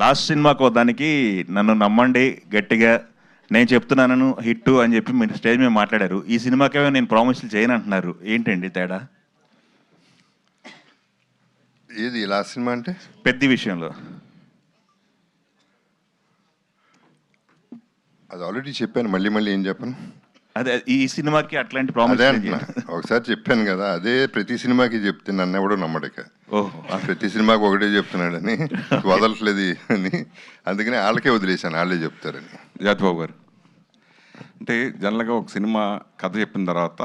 Last సినిమాకు దానికి నన్ను నమ్మండి గట్టిగా, నేను చెప్తున్నాను హిట్ అని చెప్పి మీరు స్టేజ్ మీద మాట్లాడారు. ఈ సినిమాకేమో నేను ప్రామిస్లు చేయను అంటున్నారు, ఏంటండి తేడా? ఏది లాస్ట్ సినిమా అంటే? పెద్ద విషయంలో అది ఆల్రెడీ చెప్పాను, మళ్ళీ మళ్ళీ ఏం చెప్పను. అదే ఈ సినిమాకి అట్లాంటి అదే ప్రామిస్ అంటున్నా, ఒకసారి చెప్పాను కదా, అదే ప్రతి సినిమాకి చెప్తే నన్ను ఎవడో నమ్మడక. ఓహో, ప్రతి సినిమాకి ఒకటే చెప్తున్నాడని, వదలట్లేదు అని, అందుకని వాళ్ళకే వదిలేశాను, వాళ్ళే చెప్తారని. జాతిబాబు గారు, అంటే జనరల్గా ఒక సినిమా కథ చెప్పిన తర్వాత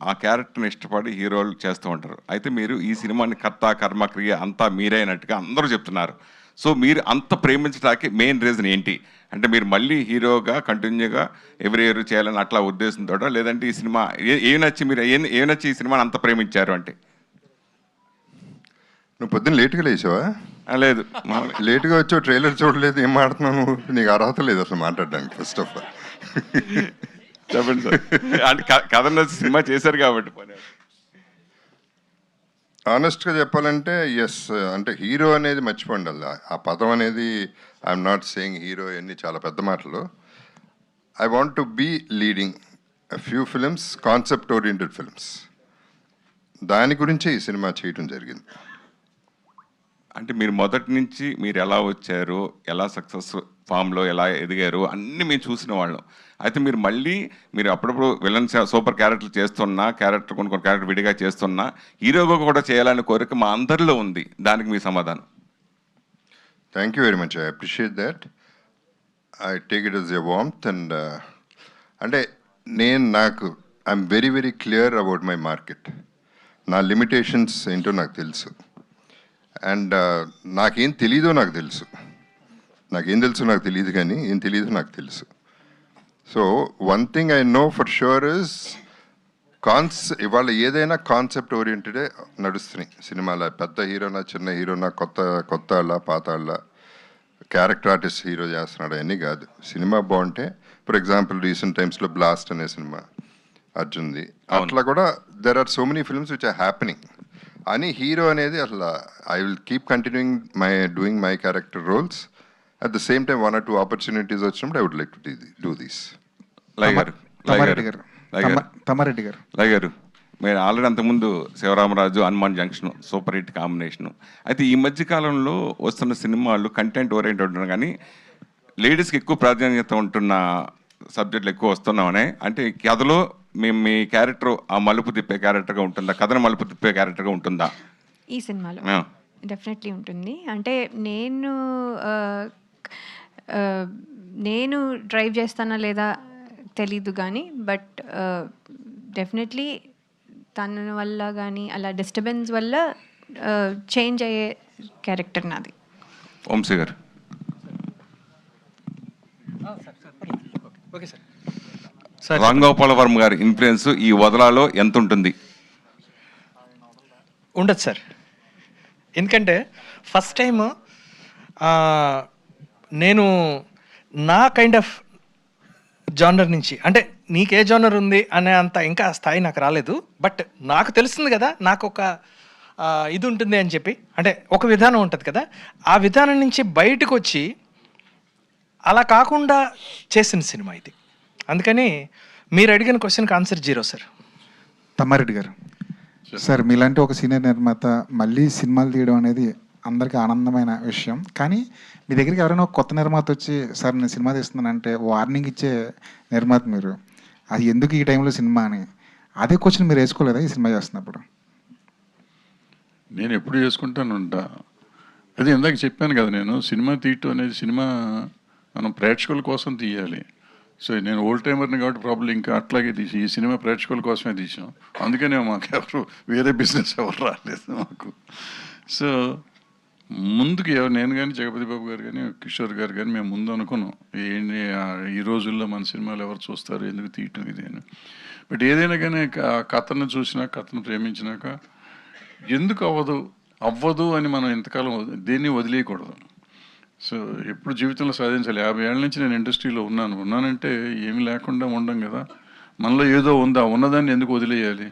ఆ క్యారెక్టర్ని ఇష్టపడి హీరోలు చేస్తూ ఉంటారు. అయితే మీరు ఈ సినిమాని కర్త కర్మ క్రియ అంతా మీరే అన్నట్టుగా అందరూ చెప్తున్నారు. సో మీరు అంత ప్రేమించడానికి మెయిన్ రీజన్ ఏంటి? అంటే మీరు మళ్ళీ హీరోగా కంటిన్యూగా ఎవ్రీ ఇయర్ చేయాలని అట్లా ఉద్దేశంతో, లేదంటే ఈ సినిమా ఏమి నచ్చి మీరు ఏమి నచ్చి ఈ సినిమాని అంత ప్రేమించారు అంటే? నువ్వు పొద్దున్న లేట్గా లేచావా? లేదు, లేట్గా వచ్చావు, ట్రైలర్ చూడలేదు, ఏం మాడుతున్నావు నువ్వు? నీకు అర్హత లేదు అసలు మాట్లాడడానికి, ఫస్ట్ ఆఫ్ ఆల్. చెప్పండి సార్. అంటే కథ నచ్చి సినిమా చేశారు కాబట్టి. ఆనెస్ట్గా చెప్పాలంటే ఎస్, అంటే హీరో అనేది మర్చిపోండి, అలా ఆ పదం అనేది ఐఎమ్ నాట్ సేయింగ్ హీరో అన్ని చాలా పెద్ద మాటలు. I want to be leading few films, concept oriented films. దాని గురించే ఈ సినిమా చేయడం జరిగింది. అంటే మీరు మొదటి నుంచి మీరు ఎలా వచ్చారు, ఎలా సక్సెస్ ఫామ్లో ఎలా ఎదిగారు అన్నీ మేము చూసిన వాళ్ళం. అయితే మీరు మళ్ళీ మీరు అప్పుడప్పుడు విలన్ సూపర్ క్యారెక్టర్లు చేస్తున్నా, కొన్ని క్యారెక్టర్ విడిగా చేస్తున్నా, హీరోగా కూడా చేయాలనే కోరిక మా అందరిలో ఉంది. దానికి మీ సమాధానం? Thank you very much, I appreciate that. I take it as a warmth and అంటే నాకు I'm very very clear about my market. నా లిమిటేషన్స్ ఏంటో నాకు తెలుసు, అండ్ నాకేం తెలీదో నాకు తెలుసు. నాకేం తెలుసు నాకు తెలియదు, కానీ ఏం తెలీదో నాకు తెలుసు. So one thing I know for sure is ఇవాళ ఏదైనా కాన్సెప్ట్ ఓరియంటెడే నడుస్తున్నాయి సినిమాలో. పెద్ద హీరోనా, చిన్న హీరోనా, కొత్త వాళ్ళ, పాత వాళ్ళ, క్యారెక్టర్ ఆర్టిస్ట్ హీరో చేస్తున్నాడు అవన్నీ కాదు. సినిమా బాగుంటే, ఫర్ ఎగ్జాంపుల్ రీసెంట్ టైమ్స్లో బ్లాస్ట్ అనే సినిమా అర్జున్ది, అట్లా కూడా there are so many films which are happening. అని హీరో అనేది అసలు I will keep continuing doing my character roles. At the same time 1 or 2 opportunities వచ్చినప్పుడు I would like to do this. Tammareddy garu, మీరు already అంతకుముందు Sivaramaraju, Hanuman junction super hit combination. అయితే ఈ మధ్యకాలంలో వస్తున్న సినిమాలు కంటెంట్ ఓరియంటెడ్ ఉంటున్నాయి, కానీ లేడీస్కి ఎక్కువ ప్రాధాన్యత ఉంటున్న సబ్జెక్టులు ఎక్కువ వస్తున్నామనే. అంటే కథలో మీ క్యారెక్టర్ ఆ మలుపు తిప్పే క్యారెక్టర్గా ఉంటుందా, కథను మలుపు తిప్పే క్యారెక్టర్గా ఉంటుందా ఈ సినిమాలో? డెఫినెట్లీ ఉంటుంది. అంటే నేను డ్రైవ్ చేస్తానా లేదా తెలీదు కానీ, బట్ డెఫినెట్లీ తన వల్ల కానీ అలా డిస్టర్బెన్స్ వల్ల చేంజ్ అయ్యే క్యారెక్టర్ నాది. వంశీ గారు. Okay sir. రామ్ గోపాల్ వర్మ గారి ఇన్ఫ్లుయెన్స్ ఈ వదలాలో ఎంత ఉంటుంది? ఉండదు సార్. ఎందుకంటే ఫస్ట్ టైం నేను నా కైండ్ ఆఫ్ జానర్ నుంచి, అంటే నీకే జానర్ ఉంది అనే అంత ఇంకా స్థాయి నాకు రాలేదు. బట్ నాకు తెలుస్తుంది కదా, నాకు ఒక ఇది ఉంటుంది అని చెప్పి, అంటే ఒక విధానం ఉంటుంది కదా, ఆ విధానం నుంచి బయటకు వచ్చి అలా కాకుండా చేసిన సినిమా ఇది. అందుకని మీరు అడిగిన క్వశ్చన్కి ఆన్సర్ 0 సార్. తమ్మారెడ్డి గారు సార్, మీలాంటి ఒక సీనియర్ నిర్మాత మళ్ళీ సినిమాలు తీయడం అనేది అందరికీ ఆనందమైన విషయం. కానీ మీ దగ్గరికి ఎవరైనా ఒక కొత్త నిర్మాత వచ్చి సార్ నేను సినిమా తీస్తున్నానంటే వార్నింగ్ ఇచ్చే నిర్మాత మీరు. అది ఎందుకు ఈ టైంలో సినిమా అని అదే క్వశ్చన్ మీరు వేసుకోలేదా ఈ సినిమా చేస్తున్నప్పుడు? నేను ఎప్పుడు చేసుకుంటాను ఉంటా. అదే ఇందాక చెప్పాను కదా, నేను సినిమా తీయటం అనేది, సినిమా మనం ప్రేక్షకుల కోసం తీయాలి. సో నేను ఓల్డ్ టైమర్ని కాబట్టి ప్రాబ్లం ఇంకా అట్లాగే తీసి ఈ సినిమా ప్రేక్షకుల కోసమే తీసాం. అందుకనే మాకు ఎవరు వేరే బిజినెస్ ఎవరు రాలేదు మాకు. సో ముందుకు నేను కానీ, జగపతి బాబు గారు కానీ, కిషోర్ గారు కానీ మేము ముందు అనుకున్నాం ఏంటి ఈ రోజుల్లో మన సినిమాలు ఎవరు చూస్తారు, ఎందుకు తీయటం ఇది అని. బట్ ఏదైనా కానీ కథను చూసినాక, కథను ప్రేమించినాక ఎందుకు అవ్వదు అని మనం ఇంతకాలం దేన్ని వదిలేయకూడదు. సో ఎప్పుడు జీవితంలో సాధించాలి. 50 ఏళ్ళ నుంచి నేను ఇండస్ట్రీలో ఉన్నానంటే ఏమి లేకుండా ఉండం కదా, మనలో ఏదో ఉందా, ఉన్నదాన్ని ఎందుకు వదిలేయాలి?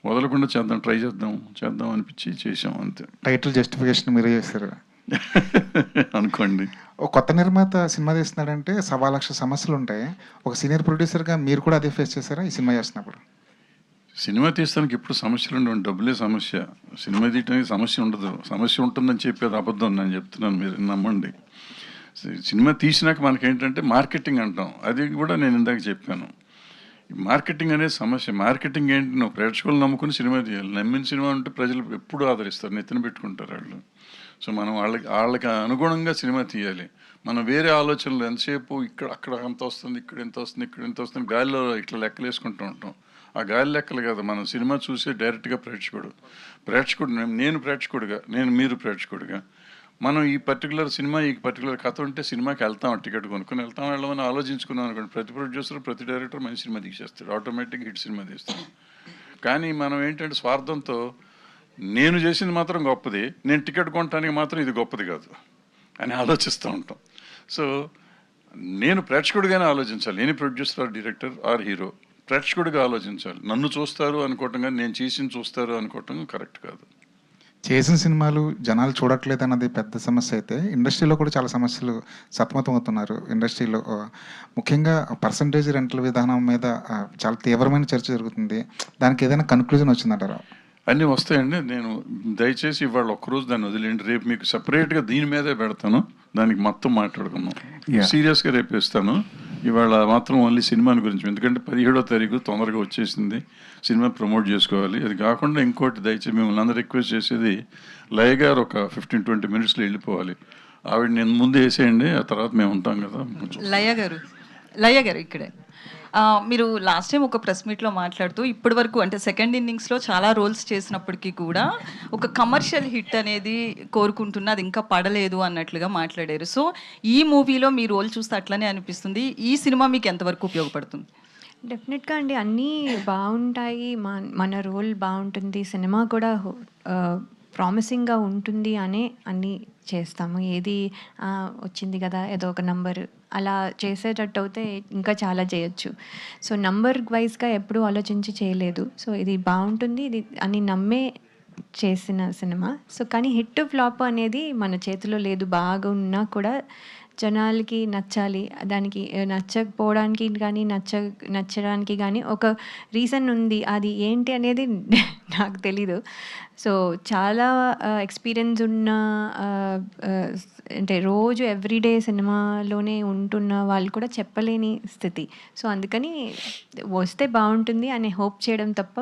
వదలకుండా ట్రై చేద్దాం అనిపించి చేసాం అంతే. టైటిల్ జస్టిఫికేషన్ మీరే చేశారు. అనుకోండి. ఒక కొత్త నిర్మాత సినిమా తీస్తున్నాడంటే 1,00,000 సమస్యలు ఉంటాయి. ఒక సీనియర్ ప్రొడ్యూసర్గా మీరు కూడా అదే ఫేస్ చేశారా ఈ సినిమా చేస్తున్నప్పుడు? సినిమా తీస్తానికి ఎప్పుడు సమస్యలు ఉండవు, డబ్బులే సమస్య. సినిమా తీయడానికి సమస్య ఉండదు. సమస్య ఉంటుందని చెప్పేది అబద్ధం, నేను చెప్తున్నాను, మీరు నమ్మండి. సినిమా తీసినాక మనకేంటంటే మార్కెటింగ్ అంటాం, అది కూడా నేను ఇందాక చెప్పాను. మార్కెటింగ్ అనేది సమస్య. మార్కెటింగ్ ఏంటి, నువ్వు ప్రేక్షకులు నమ్ముకుని సినిమా తీయాలి. నమ్మిన సినిమా ఉంటే ప్రజలు ఎప్పుడు ఆదరిస్తారు, నెత్తిన పెట్టుకుంటారు వాళ్ళు. సో మనం వాళ్ళకి అనుగుణంగా సినిమా తీయాలి. మనం వేరే ఆలోచనలు ఎంతసేపు అక్కడ ఎంత వస్తుంది, ఇక్కడ ఎంత వస్తుంది, ఇక్కడ ఎంత వస్తుంది, గాలిలో ఇట్లా లెక్కలు వేసుకుంటూ ఉంటాం. ఆ గాలి లెక్కలు కాదు, మనం సినిమా చూసే డైరెక్ట్గా ప్రేక్షకుడు నేను ప్రేక్షకుడిగా, మీరు ప్రేక్షకుడిగా, మనం ఈ పర్టికులర్ సినిమా, ఈ పర్టికులర్ కథ ఉంటే సినిమాకి వెళ్తాం, టికెట్ కొనుక్కొని వెళ్ళమని ఆలోచించుకున్నాం అనుకోండి, ప్రతి ప్రొడ్యూసర్, ప్రతి డైరెక్టర్ మంచి సినిమా తీసేస్తాడు, ఆటోమేటిక్గా హిట్ సినిమా తీస్తాం. కానీ మనం ఏంటంటే స్వార్థంతో నేను చేసింది మాత్రం గొప్పది, నేను టికెట్ కొనడానికి మాత్రం ఇది గొప్పది కాదు అని ఆలోచిస్తూ ఉంటాం. సో నేను ప్రేక్షకుడిగానే ఆలోచించాలి, నేను producer or director or hero, ప్రేక్షకుడిగా ఆలోచించాలి. నన్ను చూస్తారు అనుకోవటం కానీ నేను చేసింది చూస్తారు అనుకోవటం కరెక్ట్ కాదు. చేసిన సినిమాలు జనాలు చూడట్లేదు అన్నది పెద్ద సమస్య అయితే, ఇండస్ట్రీలో కూడా చాలా సమస్యలు సతమతం అవుతున్నారు. ఇండస్ట్రీలో ముఖ్యంగా పర్సంటేజ్ రెంటల్ విధానం మీద చాలా తీవ్రమైన చర్చ జరుగుతుంది. దానికి ఏదైనా కన్క్లూజన్ వచ్చిందంటారా? అన్నీ వస్తాయండి. నేను దయచేసి ఇవాళ ఒక్కరోజు దాన్ని వదిలేండి, రేపు మీకు సపరేట్గా దీని మీదే పెడతాను, దానికి మొత్తం మాట్లాడుకుందాం. సీరియస్గా రేపు ఇస్తాను. ఇవాళ మాత్రం ఓన్లీ సినిమాని గురించి, ఎందుకంటే 17వ తారీఖు తొందరగా వచ్చేసింది, సినిమా ప్రమోట్ చేసుకోవాలి. అది కాకుండా ఇంకోటి దయచేసి మిమ్మల్ని అందరూ రిక్వెస్ట్ చేసేది, లయ గారు ఒక 15-20 మినిట్స్లో వెళ్ళిపోవాలి. ఆవిడ నేను ముందు వేసేయండి, ఆ తర్వాత మేము ఉంటాం కదా. లయ గారు ఇక్కడే మీరు లాస్ట్ టైం ఒక ప్రెస్ మీట్లో మాట్లాడుతూ ఇప్పటి వరకు అంటే సెకండ్ ఇన్నింగ్స్లో చాలా రోల్స్ చేసినప్పటికీ కూడా ఒక కమర్షియల్ హిట్ అనేది కోరుకుంటున్నా, అది ఇంకా పడలేదు అన్నట్లుగా మాట్లాడారు. సో ఈ మూవీలో మీ రోల్ చూస్తే అట్లనే అనిపిస్తుంది. ఈ సినిమా మీకు ఎంతవరకు ఉపయోగపడుతుంది? డెఫినెట్గా అండి, అన్నీ బాగుంటాయి, మన రోల్ బాగుంటుంది, సినిమా కూడా ప్రామిసింగ్గా ఉంటుంది అనే అన్నీ చేస్తాము. ఏది వచ్చింది కదా ఏదో ఒక నంబర్ అలా చేసేటట్టు అయితే ఇంకా చాలా చేయొచ్చు. సో నంబర్ వైజ్గా ఎప్పుడూ ఆలోచించి చేయలేదు. సో ఇది బాగుంటుంది, ఇది అని నమ్మే చేసిన సినిమా. సో కానీ హిట్ ఫ్లాప్ అనేది మన చేతిలో లేదు. బాగా ఉన్నా కూడా జనాలకి నచ్చాలి, దానికి నచ్చకపోవడానికి కానీ నచ్చడానికి కానీ ఒక రీజన్ ఉంది. అది ఏంటి అనేది నాకు తెలీదు. సో చాలా ఎక్స్పీరియన్స్ ఉన్న అంటే రోజు ఎవ్రీడే సినిమాలోనే ఉంటున్న వాళ్ళు కూడా చెప్పలేని స్థితి. సో అందుకని వస్తే బాగుంటుంది అని హోప్ చేయడం తప్ప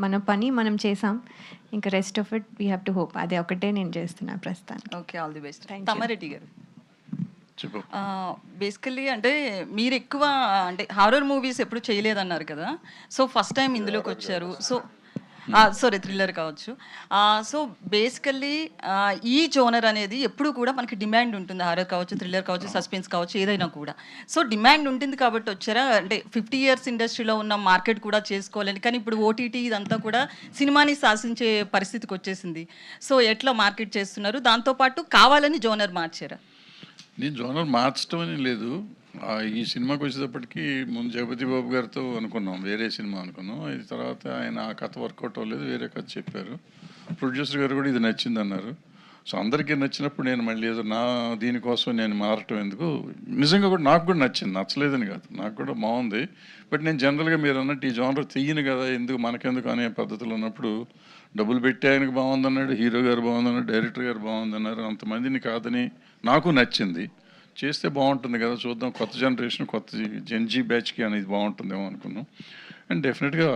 మన పని మనం చేసాం, ఇంకా rest of it we have to hope. అదే ఒకటే నేను చేస్తున్నాను ప్రస్తుతానికి. Okay, all the best. Tammareddy గారు, చెప్పు. బేసికల్లీ అంటే మీరు ఎక్కువ అంటే హారర్ మూవీస్ ఎప్పుడు చేయలేదన్నారు కదా, సో ఫస్ట్ టైం ఇందులోకి వచ్చారు. సారీ థ్రిల్లర్ కావచ్చు. సో బేసికల్లీ ఈ జోనర్ అనేది ఎప్పుడు కూడా మనకి డిమాండ్ ఉంటుంది, హారర్ కావచ్చు, థ్రిల్లర్ కావచ్చు, సస్పెన్స్ కావచ్చు, ఏదైనా కూడా. సో డిమాండ్ ఉంటుంది కాబట్టి వచ్చారా? అంటే 50 years ఇండస్ట్రీలో ఉన్న మార్కెట్ కూడా చేసుకోవాలని, కానీ ఇప్పుడు ఓటీటీ ఇదంతా కూడా సినిమాని శాసించే పరిస్థితికి వచ్చేసింది. సో ఎట్లా మార్కెట్ చేస్తున్నారు? దాంతోపాటు కావాలని జోనర్ మార్చారా? నేను జోనర్ మార్చడం అని లేదు. ఈ సినిమాకి వచ్చేటప్పటికి ముందు జగపతి బాబు గారితో అనుకున్నాం, వేరే సినిమా అనుకున్నాం. ఇది తర్వాత ఆయన ఆ కథ వర్కౌట్ అవ్వలేదు, వేరే కథ చెప్పారు. ప్రొడ్యూసర్ గారు కూడా ఇది నచ్చింది అన్నారు. సో అందరికీ నచ్చినప్పుడు నేను మళ్ళీ ఏదో నా దీనికోసం నేను మారటం ఎందుకు, నిజంగా కూడా నాకు కూడా నచ్చింది, నచ్చలేదని కాదు, నాకు కూడా బాగుంది. బట్ నేను జనరల్గా మీరు అన్నట్టు ఈ జోనర్ తీయను కదా, ఎందుకు మనకెందుకు అనే పద్ధతులు ఉన్నప్పుడు డబ్బులు పెట్టి ఆయనకు బాగుందన్నాడు, హీరో గారు బాగుందన్నాడు, డైరెక్టర్ గారు బాగుందన్నారు, అంతమందిని కాదని నాకు నచ్చింది. చేస్తే బాగుంటుంది కదా, చూద్దాం, కొత్త జనరేషన్, కొత్త జెన్జీ బ్యాచ్కి అనేది బాగుంటుందేమో అనుకున్నాం. అండ్ డెఫినెట్గా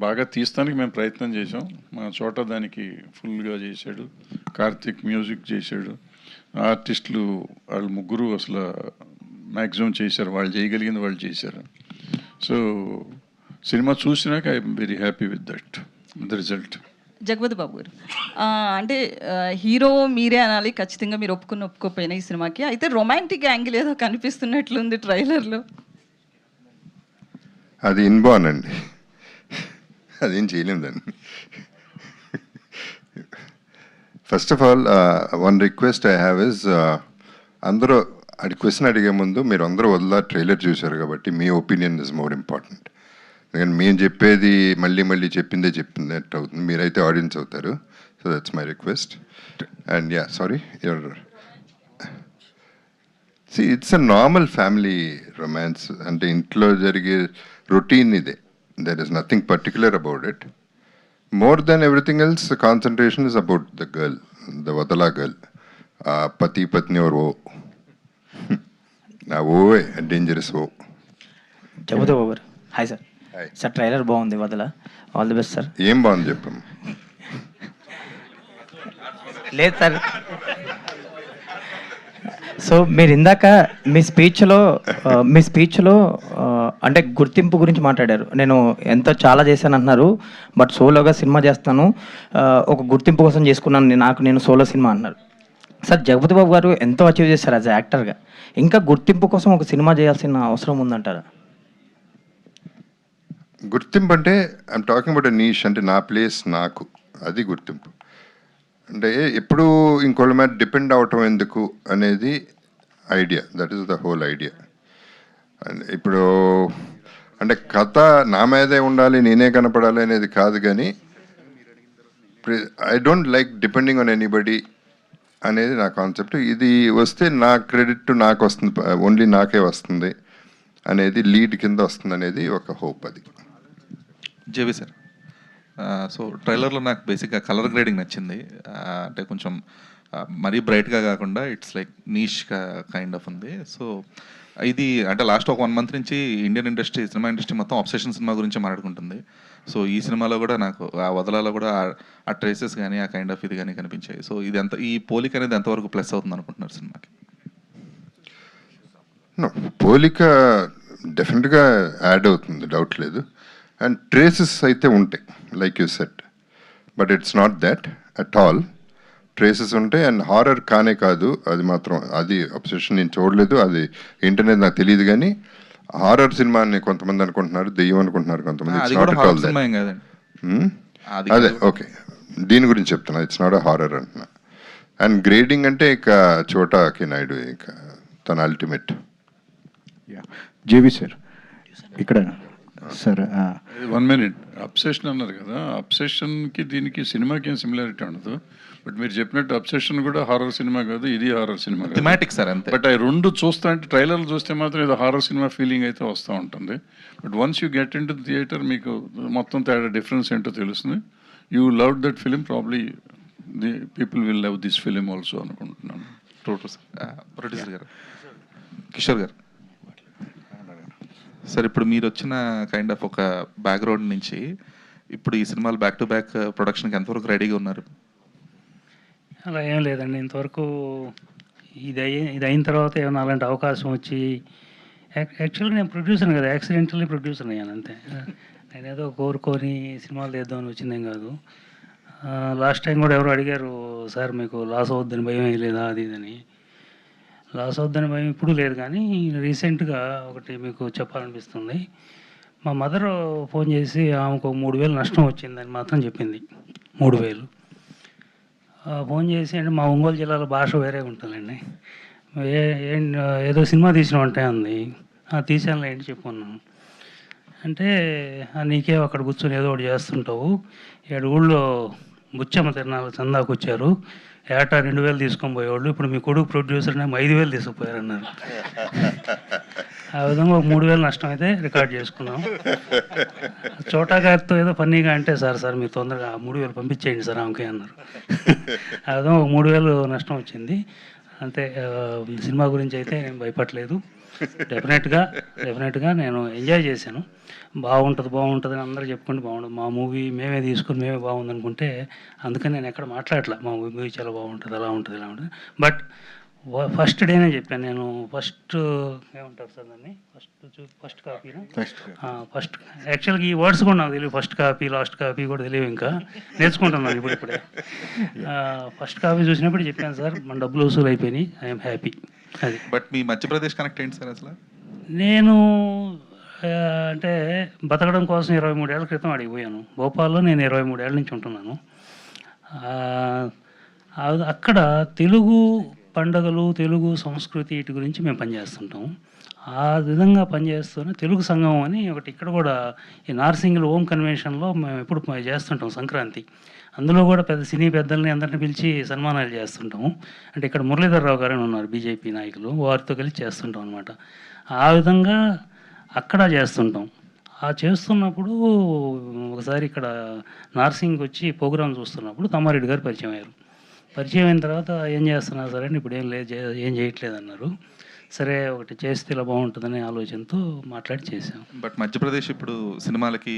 బాగా తీస్తానికి మేము ప్రయత్నం చేసాం. మా చోట దానికి ఫుల్గా చేశాడు, కార్తిక్ మ్యూజిక్ చేశాడు, ఆర్టిస్టులు వాళ్ళు ముగ్గురు అసలు మ్యాక్సిమం చేశారు, వాళ్ళు చేయగలిగింది వాళ్ళు చేశారు. సో సినిమా చూసినాక I'm very happy with that the result. Jagapathi Babu garu, అంటే హీరో మీరే అనాలి, ఖచ్చితంగా మీరు ఒప్పుకోపోయినా ఈ సినిమాకి. అయితే రొమాంటిక్ యాంగిల్ ఏదో కనిపిస్తున్నట్లుంది ట్రైలర్లో. అది ఇన్బాన్ అండి, అదేం చేయలేం దాన్ని. First of all one request I have is, అందరూ క్వశ్చన్ అడిగే ముందు మీరు అందరూ వదిలా ట్రైలర్ చూశారు కాబట్టి మీ ఒపీనియన్ ఇస్ మోర్ ఇంపార్టెంట్. ఎందుకంటే మేము చెప్పేది మళ్ళీ చెప్పిందే అవుతుంది, మీరైతే ఆడియన్స్ అవుతారు. So that's my request. And yeah, sorry, see, it's a normal family romance. అంటే ఇంట్లో జరిగే రొటీన్ ఇదే. There is nothing particular about it. More than everything else, the concentration is about the girl, the Vadala girl. Pati Patni or wo. Wo a dangerous wo. Jagapathi Babu గారు hi sir. Hi. Sir trailer బాగుంది, వదల all the best sir. ఏం బాగుంది చెప్పం. లేదు sir, so మీరు ఇందాక మీ స్పీచ్లో అంటే గుర్తింపు గురించి మాట్లాడారు. నేను ఎంతో చాలా చేశాను అంటున్నారు, బట్ సోలోగా సినిమా చేస్తాను, ఒక గుర్తింపు కోసం చేసుకున్నాను నేను సోలో సినిమా అన్నారు. సార్ జగపతి బాబు గారు ఎంతో అచీవ్ చేశారు యాజ్ యాక్టర్గా, ఇంకా గుర్తింపు కోసం ఒక సినిమా చేయాల్సిన అవసరం ఉందంటారా? గుర్తింపు అంటే ఐఎమ్ టాకింగ్ అబౌట్ నీష్, అంటే నా ప్లేస్ నాకు, అది గుర్తింపు. అంటే ఎప్పుడు ఇంకోళ్ళ మీద డిపెండ్ అవటం ఎందుకు అనేది idea, that is the whole idea. ఇప్పుడు అంటే కథ నా మీదే ఉండాలి, నేనే కనపడాలి అనేది కాదు, కానీ I don't like depending on anybody అనేది నా కాన్సెప్ట్. ఇది వస్తే నా క్రెడిట్ నాకు వస్తుంది, ఓన్లీ నాకే వస్తుంది అనేది, లీడ్ కింద వస్తుంది అనేది ఒక హోప్. అది జేవి సార్, సో ట్రైలర్లో నాకు బేసిక్గా కలర్ గ్రేడింగ్ నచ్చింది. అంటే కొంచెం మరీ బ్రైట్గా కాకుండా it's like niche kind of ఉంది. సో ఇది అంటే లాస్ట్ ఒక 1 month నుంచి ఇండియన్ ఇండస్ట్రీ, సినిమా ఇండస్ట్రీ మొత్తం అబ్సెషన్ సినిమా గురించి మాట్లాడుకుంటుంది. సో ఈ సినిమాలో కూడా నాకు ఆ వదలాలో కూడా ఆ ట్రేసెస్ కానీ ఆ కైండ్ ఆఫ్ ఇది కానీ కనిపించాయి. సో ఇది ఎంత, ఈ పోలిక అనేది ఎంతవరకు ప్లస్ అవుతుంది అనుకుంటున్నారు సినిమాకి? పోలిక డెఫినెట్గా యాడ్ అవుతుంది, డౌట్ లేదు. అండ్ ట్రేసెస్ అయితే ఉంటాయి, like you set, but it's not that at all. Traces ఉంటాయి. అండ్ హారర్ కానే కాదు, అది మాత్రం, అది అబ్సెషన్ నేను చూడలేదు, అది ఏంటనేది నాకు తెలియదు. కానీ హారర్ సినిమా అని కొంతమంది అనుకుంటున్నారు, దెయ్యం అనుకుంటున్నారు కొంతమంది. అదే ఓకే, దీని గురించి చెప్తున్నా, ఇట్స్ నాట్ అ హారర్ అంటున్నా. అండ్ గ్రేడింగ్ అంటే ఇక చోటాకి నాయుడు ఇక తన అల్టిమేట్. జేవి సార్ ఇక్కడ సార్ 1 minute, అబ్సెషన్ అన్నారు కదా, అబ్సెషన్కి దీనికి సినిమాకి ఏం సిమిలారిటీ ఉండదు. బట్ మీరు చెప్పినట్టు అబ్సెషన్ కూడా హారర్ సినిమా కాదు, ఇది హారర్ సినిమా కాదు, థిమాటిక్ సార్ అంతే. బట్ అవి రెండు చూస్తా అంటే ట్రైలర్లు చూస్తే మాత్రం ఏదో హారర్ సినిమా ఫీలింగ్ అయితే వస్తూ ఉంటుంది. But once you get in to theatre మీకు మొత్తం తేడా డిఫరెన్స్ ఏంటో తెలుస్తుంది. You love that film, probably the people will love this film also అనుకుంటున్నాను. ప్రొడ్యూసర్ గారు, కిషోర్ గారు సార్, ఇప్పుడు మీరు వచ్చిన కైండ్ ఆఫ్ ఒక బ్యాక్గ్రౌండ్ నుంచి ఇప్పుడు ఈ సినిమాలు బ్యాక్ టు బ్యాక్ ప్రొడక్షన్కి ఎంతవరకు రెడీగా ఉన్నారు? అలా ఏం లేదండి, ఇంతవరకు ఇది అయిన తర్వాత ఏమైనా అలాంటి అవకాశం వచ్చి, యాక్చువల్గా నేను ప్రొడ్యూసర్ కదా, యాక్సిడెంటల్లీ ప్రొడ్యూసర్ అయ్యాను అంతే. నేనేదో కోరుకొని సినిమాలు తీద్దామని వచ్చిందేం కాదు. లాస్ట్ టైం కూడా ఎవరు అడిగారు, సార్ మీకు లాస్ అవుద్దని భయం వేయలేదా అది ఇదని. లాస్ అవుద్దని భయం ఇప్పుడు లేదు, కానీ రీసెంట్గా ఒకటి మీకు చెప్పాలనిపిస్తుంది. మా మదర్ ఫోన్ చేసి ఆమెకు 3,000 నష్టం వచ్చిందని మాత్రం చెప్పింది. 3,000 ఫోన్ చేసి, అంటే మా ఒంగోలు జిల్లాలో భాష వేరే ఉంటుందండి. ఏదో సినిమా తీసిన అంటే అంది. తీసానులే ఏంటి చెప్పుకున్నాను. అంటే నీకే అక్కడ కూర్చొని ఏదో ఒకటి చేస్తుంటావు, 7 ఊళ్ళో బుచ్చమ్మ తిరణాలు చందాకు వచ్చారు, ఏటా 2,000 తీసుకొని పోయేవాళ్ళు, ఇప్పుడు మీ కొడుకు ప్రొడ్యూసర్ 5,000 తీసుకుపోయారు అన్నారు. ఆ విధంగా 3,000 నష్టం అయితే రికార్డ్ చేసుకున్నాం. చోటా గారితో ఏదో ఫన్నీగా అంటే, సార్ మీరు తొందరగా 3,000 పంపించేయండి సార్ ఆమెకి అన్నారు. ఆ విధంగా 3,000 నష్టం వచ్చింది అంతే. సినిమా గురించి అయితే నేను భయపడలేదు. డెఫినెట్గా నేను ఎంజాయ్ చేశాను. బాగుంటుంది అని అందరూ చెప్పుకుంటే బాగుంటుంది. మా మూవీ మేమే తీసుకుని మేమే బాగుంది అనుకుంటే, అందుకని నేను ఎక్కడ మాట్లాడలే మా మూవీ చాలా బాగుంటుంది, అలా ఉంటుంది, ఇలా ఉంటుంది. బట్ ఫస్ట్ డేనే చెప్పాను నేను. ఫస్ట్ ఏమంటారు సార్ దాన్ని, ఫస్ట్ కాపీనా, ఫస్ట్ యాక్చువల్గా ఈ వర్డ్స్ కూడా నాకు తెలియదు. ఫస్ట్ కాపీ, లాస్ట్ కాపీ కూడా తెలియదు, ఇంకా నేర్చుకుంటున్నాను ఇప్పుడే. ఫస్ట్ కాపీ చూసినప్పుడు చెప్పాను, సార్ మన డబ్బులు వసూలు అయిపోయినాయి, ఐఎమ్ హ్యాపీ. అది. బట్ మీ మధ్యప్రదేశ్ కనెక్ట్ ఏంటి సార్ అసలు? నేను అంటే బతకడం కోసం 23 ఏళ్ల క్రితం అడిగిపోయాను. భోపాల్లో నేను 23 ఏళ్ళ నుంచి ఉంటున్నాను. అక్కడ తెలుగు పండుగలు, తెలుగు సంస్కృతి వీటి గురించి మేము పనిచేస్తుంటాం. ఆ విధంగా పనిచేస్తూనే తెలుగు సంఘం అని ఒకటి ఇక్కడ కూడా ఈ నార్సింగిల్ ఓం కన్వెన్షన్లో మేము ఎప్పుడు చేస్తుంటాం సంక్రాంతి. అందులో కూడా పెద్ద సినీ పెద్దల్ని అందరిని పిలిచి సన్మానాలు చేస్తుంటాము. అంటే ఇక్కడ మురళీధర్రావు గారు అని ఉన్నారు బీజేపీ నాయకులు, వారితో కలిసి చేస్తుంటాం అనమాట. ఆ విధంగా అక్కడ చేస్తుంటాం. ఆ చేస్తున్నప్పుడు ఒకసారి ఇక్కడ నార్సింగ్కి వచ్చి ప్రోగ్రామ్ చూస్తున్నప్పుడు తమ్మారెడ్డి గారు పరిచయం అయ్యారు. పరిచయం అయిన తర్వాత ఏం చేస్తున్నారు సరే అంటే ఇప్పుడు ఏం చేయట్లేదు అన్నారు. సరే ఒకటి చేస్తే ఇలా బాగుంటుందనే ఆలోచనతో మాట్లాడి చేసాం. బట్ మధ్యప్రదేశ్ ఇప్పుడు సినిమాలకి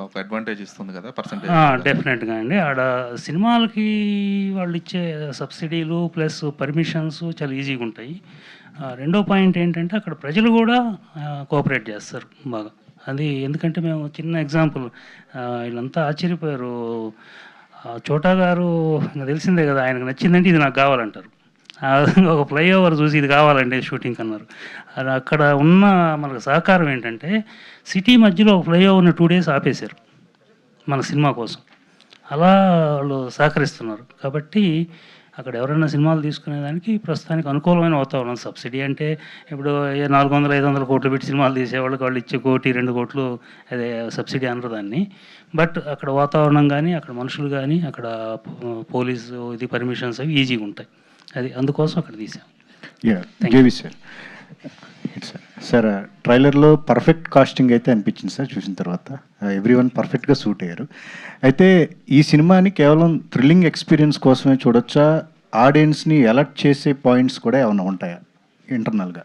ఒక అడ్వాంటేజ్ ఇస్తుంది కదా పర్సంటేజ్. డెఫినెట్గా అండి. ఆడ సినిమాలకి వాళ్ళు ఇచ్చే సబ్సిడీలు ప్లస్ పర్మిషన్స్ చాలా ఈజీగా ఉంటాయి. రెండో పాయింట్ ఏంటంటే అక్కడ ప్రజలు కూడా కోఆపరేట్ చేస్తారు బాగా. అది ఎందుకంటే మేము చిన్న ఎగ్జాంపుల్, వీళ్ళంతా ఆశ్చర్యపోయారు. చోటా గారు ఇంకా తెలిసిందే కదా, ఆయనకు నచ్చిందంటే ఇది నాకు కావాలంటారు. ఆ విధంగా ఒక ఫ్లైఓవర్ చూసి ఇది కావాలండి షూటింగ్ అన్నారు. అది అక్కడ ఉన్న మనకు సహకారం ఏంటంటే సిటీ మధ్యలో ఒక ఫ్లైఓవర్ని 2 days ఆపేశారు మన సినిమా కోసం. అలా వాళ్ళు సహకరిస్తున్నారు. కాబట్టి అక్కడ ఎవరైనా సినిమాలు తీసుకునేదానికి ప్రస్తుతానికి అనుకూలమైన వాతావరణం. సబ్సిడీ అంటే ఇప్పుడు 400-500 కోట్లు పెట్టి సినిమాలు తీసేవాళ్ళకి వాళ్ళు ఇచ్చే 1-2 కోట్లు అదే సబ్సిడీ అనరు దాన్ని. బట్ అక్కడ వాతావరణం కానీ అక్కడ మనుషులు కానీ అక్కడ పోలీసు ఇది పర్మిషన్స్ అవి ఈజీగా ఉంటాయి. అది అందుకోసం అక్కడ తీసాం. జేవి సార్, సార్ ట్రైలర్లో పర్ఫెక్ట్ కాస్టింగ్ అయితే అనిపించింది సార్. చూసిన తర్వాత ఎవ్రీవన్ పర్ఫెక్ట్గా సూట్ అయ్యారు. అయితే ఈ సినిమాని కేవలం థ్రిల్లింగ్ ఎక్స్పీరియన్స్ కోసమే చూడొచ్చా? ఆడియన్స్ని అలర్ట్ చేసే పాయింట్స్ కూడా ఏమైనా ఉంటాయా ఇంటర్నల్గా?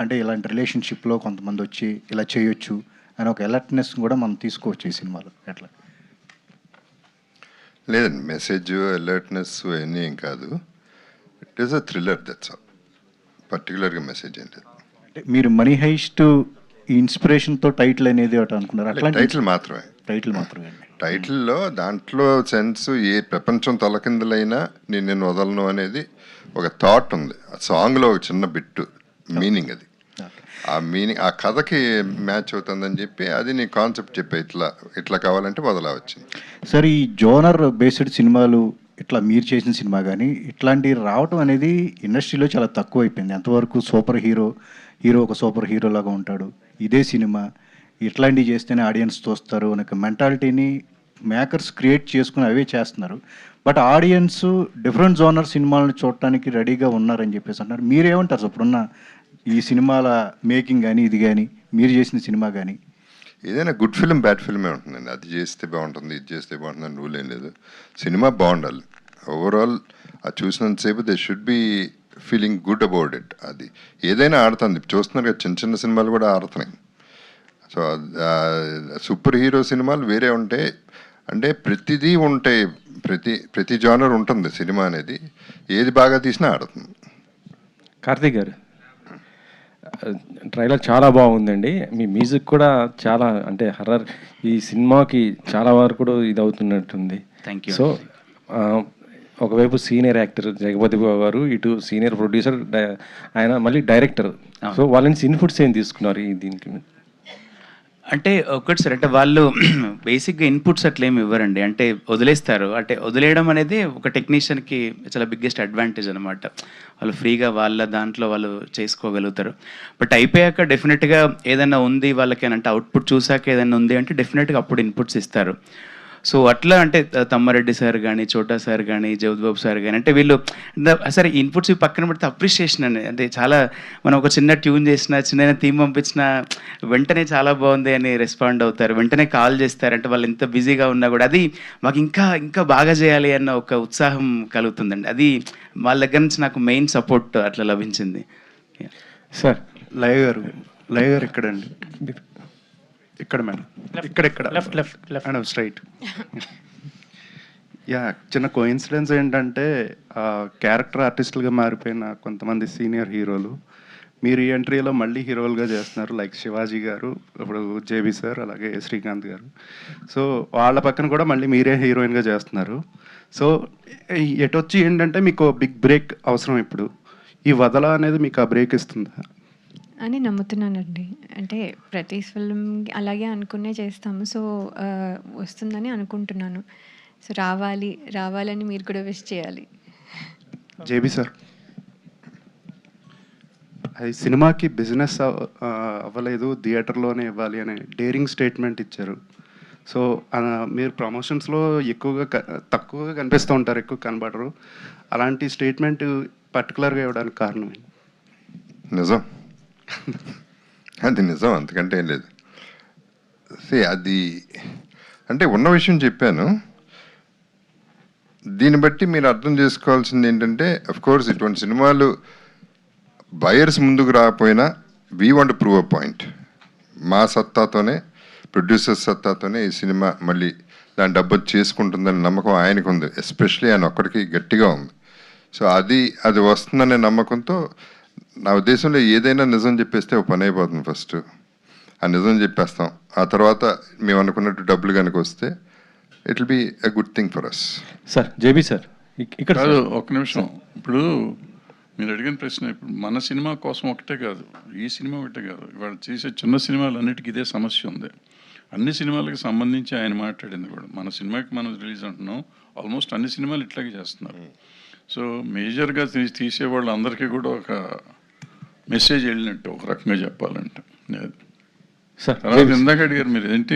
అంటే ఇలాంటి రిలేషన్షిప్లో కొంతమంది వచ్చి ఇలా చేయొచ్చు అని ఒక అలర్ట్నెస్ కూడా మనం తీసుకోవచ్చు ఈ సినిమాలో, ఎట్లా? లేదండి, మెసేజ్ అలర్ట్నెస్ అవన్నీ ఏం కాదు. It is a thriller, that's all. పర్టికులర్గా మెసేజ్ ఏం లేదు. అంటే మీరు మనీ హైస్ట్ ఇన్స్పిరేషన్తో టైటిల్ అనేది ఒకటి అనుకున్నారు, అట్లా? టైటిల్ మాత్రమే. టైటిల్ మాత్రమే. టైటిల్లో దాంట్లో సెన్స్ ఏ ప్రపంచం తలకిందులైనా నేను వదలను అనేది ఒక థాట్ ఉంది. ఆ సాంగ్లో ఒక చిన్న బిట్టు మీనింగ్, అది ఆ మీనింగ్ ఆ కథకి మ్యాచ్ అవుతుందని చెప్పి అది నీ కాన్సెప్ట్ చెప్పే ఇట్లా కావాలంటే వదలవచ్చింది. సార్, ఈ జోనర్ బేస్డ్ సినిమాలు ఇట్లా మీరు చేసిన సినిమా కానీ ఇట్లాంటివి రావటం అనేది ఇండస్ట్రీలో చాలా తక్కువ అయిపోయింది. ఎంతవరకు సూపర్ హీరో ఒక సూపర్ హీరో లాగా ఉంటాడు, ఇదే సినిమా ఇట్లాంటివి చేస్తేనే ఆడియన్స్ చూస్తారు అనే మెంటాలిటీని మేకర్స్ క్రియేట్ చేసుకుని అవే చేస్తున్నారు. బట్ ఆడియన్స్ డిఫరెంట్ జోనర్ సినిమాలను చూడటానికి రెడీగా ఉన్నారని చెప్పేసి అంటారు. మీరేమంటారు ఇప్పుడున్న ఈ సినిమాల మేకింగ్ కానీ ఇది కానీ మీరు చేసిన సినిమా కానీ? ఏదైనా గుడ్ ఫిల్మ్ బ్యాడ్ ఫిల్మే ఉంటుందండి. అది చేస్తే బాగుంటుంది, ఇది చేస్తే బాగుంటుంది అని రూల్ ఏం లేదు. సినిమా బాగుండాలి ఓవరాల్. అది చూసినంతసేపు they should be feeling good about it. అది ఏదైనా ఆడుతుంది. చూస్తున్నారు కదా, చిన్న చిన్న సినిమాలు కూడా ఆడుతున్నాయి. సో సూపర్ హీరో సినిమాలు వేరే ఉంటాయి. అంటే ప్రతిదీ ఉంటాయి, ప్రతి జానర్ ఉంటుంది సినిమా అనేది. ఏది బాగా తీసినా ఆడుతుంది. కార్తీక్ గారు, ట్రైలర్ చాలా బాగుందండి. మీ మ్యూజిక్ కూడా చాలా, అంటే హర్రర్ ఈ సినిమాకి చాలా వరకు కూడా ఇది అవుతున్నట్టుంది. Thank you. సో ఒకవైపు సీనియర్ యాక్టర్ జగపతి బాబు గారు, ఇటు సీనియర్ ప్రొడ్యూసర్ ఆయన, మళ్ళీ డైరెక్టర్. సో వాళ్ళ నుంచి ఇన్పుట్స్ ఏం తీసుకున్నారు దీనికి? అంటే ఒకటి సార్, అంటే వాళ్ళు బేసిక్గా ఇన్పుట్స్ అట్లా ఏమి ఇవ్వరండి, అంటే వదిలేస్తారు. అంటే వదిలేయడం అనేది ఒక టెక్నీషియన్కి చాలా బిగ్గెస్ట్ అడ్వాంటేజ్ అనమాట. వాళ్ళు ఫ్రీగా వాళ్ళ దాంట్లో వాళ్ళు చేసుకోగలుగుతారు. బట్ అయిపోయాక డెఫినెట్గా ఏదైనా ఉంది వాళ్ళకి అంటే అవుట్పుట్ చూసాక ఏదైనా ఉంది అంటే డెఫినెట్గా అప్పుడు ఇన్పుట్స్ ఇస్తారు. సో అట్లా అంటే తమ్మారెడ్డి సార్ కానీ, చోటా సార్ కానీ, జగద్బాబు సార్ కానీ, అంటే వీళ్ళు సరే ఇన్పుట్స్ పక్కన పెడితే అప్రిషియేషన్ అని, అంటే చాలా మనం ఒక చిన్న ట్యూన్ చేసిన, చిన్న థీమ్ పంపించిన వెంటనే చాలా బాగుంది అని రెస్పాండ్ అవుతారు, వెంటనే కాల్ చేస్తారు. అంటే వాళ్ళు ఎంత బిజీగా ఉన్నా కూడా అది మాకు ఇంకా బాగా చేయాలి అన్న ఒక ఉత్సాహం కలుగుతుందండి. అది వాళ్ళ దగ్గర నుంచి నాకు మెయిన్ సపోర్ట్ అట్లా లభించింది. సార్, లైవ్ గారు ఇక్కడండి, ఇక్కడ మేడం, ఇక్కడ లెఫ్ట్ మేడం, స్ట్రైట్. యా, చిన్న కోఇన్సిడెన్స్ ఏంటంటే క్యారెక్టర్ ఆర్టిస్టులుగా మారిపోయిన కొంతమంది సీనియర్ హీరోలు మీరు ఈ ఎంట్రీలో మళ్ళీ హీరోలుగా చేస్తున్నారు. లైక్ శివాజీ గారు, ఇప్పుడు జేబీ సార్, అలాగే శ్రీకాంత్ గారు. సో వాళ్ళ పక్కన కూడా మళ్ళీ మీరే హీరోయిన్గా చేస్తున్నారు. సో ఎటొచ్చి ఏంటంటే మీకు బిగ్ బ్రేక్ అవసరం. ఇప్పుడు ఈ వదల అనేది మీకు ఆ బ్రేక్ ఇస్తుందా అని నమ్ముతున్నానండి. అంటే ప్రతి ఫిల్మ్ అలాగే అనుకునే చేస్తాము. సో వస్తుందని అనుకుంటున్నాను. సో రావాలని మీరు కూడా విష్ చేయాలి. జేబీ సార్, అది సినిమాకి బిజినెస్ అవ్వలేదు, థియేటర్లోనే ఇవ్వాలి అనే డేరింగ్ స్టేట్మెంట్ ఇచ్చారు. సో మీరు ప్రమోషన్స్లో తక్కువగా కనిపిస్తూ ఉంటారు, ఎక్కువ కనబడరు. అలాంటి స్టేట్మెంట్ పర్టికులర్గా ఇవ్వడానికి కారణం ఏంటి? నిజం, అది నిజం, అంతకంటే ఏం లేదు. అది అంటే ఉన్న విషయం చెప్పాను. దీన్ని బట్టి మీరు అర్థం చేసుకోవాల్సింది ఏంటంటే, కోర్స్ ఇటువంటి సినిమాలు బయర్స్ ముందుకు రాకపోయినా we want prove a point. మా సత్తాతోనే, ప్రొడ్యూసర్స్ సత్తాతోనే ఈ సినిమా మళ్ళీ దాని డబ్బు చేసుకుంటుందని నమ్మకం ఆయనకు ఉంది. ఎస్పెషలీ ఆయన ఒక్కడికి గట్టిగా ఉంది. సో అది వస్తుందనే నమ్మకంతో నా ఉద్దేశంలో ఏదైనా నిజం చెప్పేస్తే ఒక పని అయిపోతుంది. ఫస్ట్ ఆ నిజం చెప్పేస్తాం, ఆ తర్వాత మేము అనుకున్నట్టు డబ్బులు కనుక వస్తే it will be a good thing for us. Sir JB sir ఇక్కడ కాదు, ఒక్క నిమిషం. ఇప్పుడు మీరు అడిగిన ప్రశ్న, ఇప్పుడు మన సినిమా కోసం ఒకటే కాదు, ఈ సినిమా ఒకటే కాదు, ఇవాళ చేసే చిన్న సినిమాలన్నిటికీ ఇదే సమస్య ఉంది. అన్ని సినిమాలకు సంబంధించి ఆయన మాట్లాడింది కూడా. మన సినిమాకి మనం రిలీజ్ అంటున్నాం, ఆల్మోస్ట్ అన్ని సినిమాలు ఇట్లాగే చేస్తున్నారు. సో మేజర్గా తీసేవాళ్ళు అందరికీ కూడా ఒక మెసేజ్ వెళ్ళినట్టు, ఒక రకంగా చెప్పాలంటే. తర్వాత ఇందాక అడిగారు మీరు, ఏంటి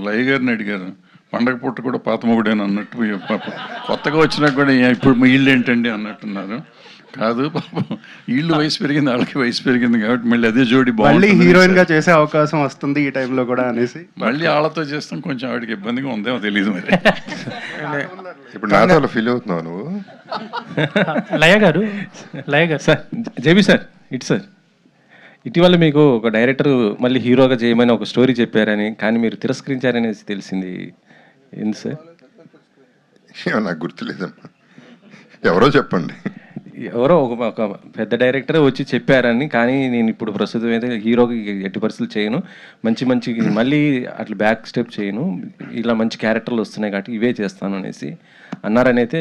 లయ గారిని అడిగారు, పండగ పుట్ట కూడా పాత మొగుడేని అన్నట్టు, కొత్తగా వచ్చినా కూడా ఇప్పుడు మీ ఇల్లు ఏంటండి అన్నట్టున్నారు. కాదు పాపం, వీళ్ళు వయసు పెరిగింది, వాళ్ళకి వయసు పెరిగింది కాబట్టి మళ్ళీ అదే జోడి మళ్ళీ హీరోయిన్ గా చేసే అవకాశం వస్తుంది ఈ టైంలో కూడా అనేసి మళ్ళీ వాళ్ళతో చేస్తాం. కొంచెం ఆవిడకి ఇబ్బందిగా ఉందేమో తెలియదు మరి. ఇప్పుడు నాతో ఫీల్ అవుతున్నావు నువ్వు? లయ గారు సార్, జేబీ సార్, సార్ ఇటీవల మీకు ఒక డైరెక్టర్ మళ్ళీ హీరోగా చేయమని ఒక స్టోరీ చెప్పారని, కానీ మీరు తిరస్కరించారనేసి తెలిసింది. ఏంది సార్? నాకు గుర్తులేదమ్మా, ఎవరో చెప్పండి. ఎవరో ఒక పెద్ద డైరెక్టర్ వచ్చి చెప్పారని, కానీ నేను ఇప్పుడు ప్రస్తుతం అయితే హీరోకి ఎట్టి పరిస్థితులు చేయను, మంచి మళ్ళీ అట్లా బ్యాక్ స్టెప్ చేయను, ఇలా మంచి క్యారెక్టర్లు వస్తున్నాయి కాబట్టి ఇవే చేస్తాను అనేసి అన్నారని అయితే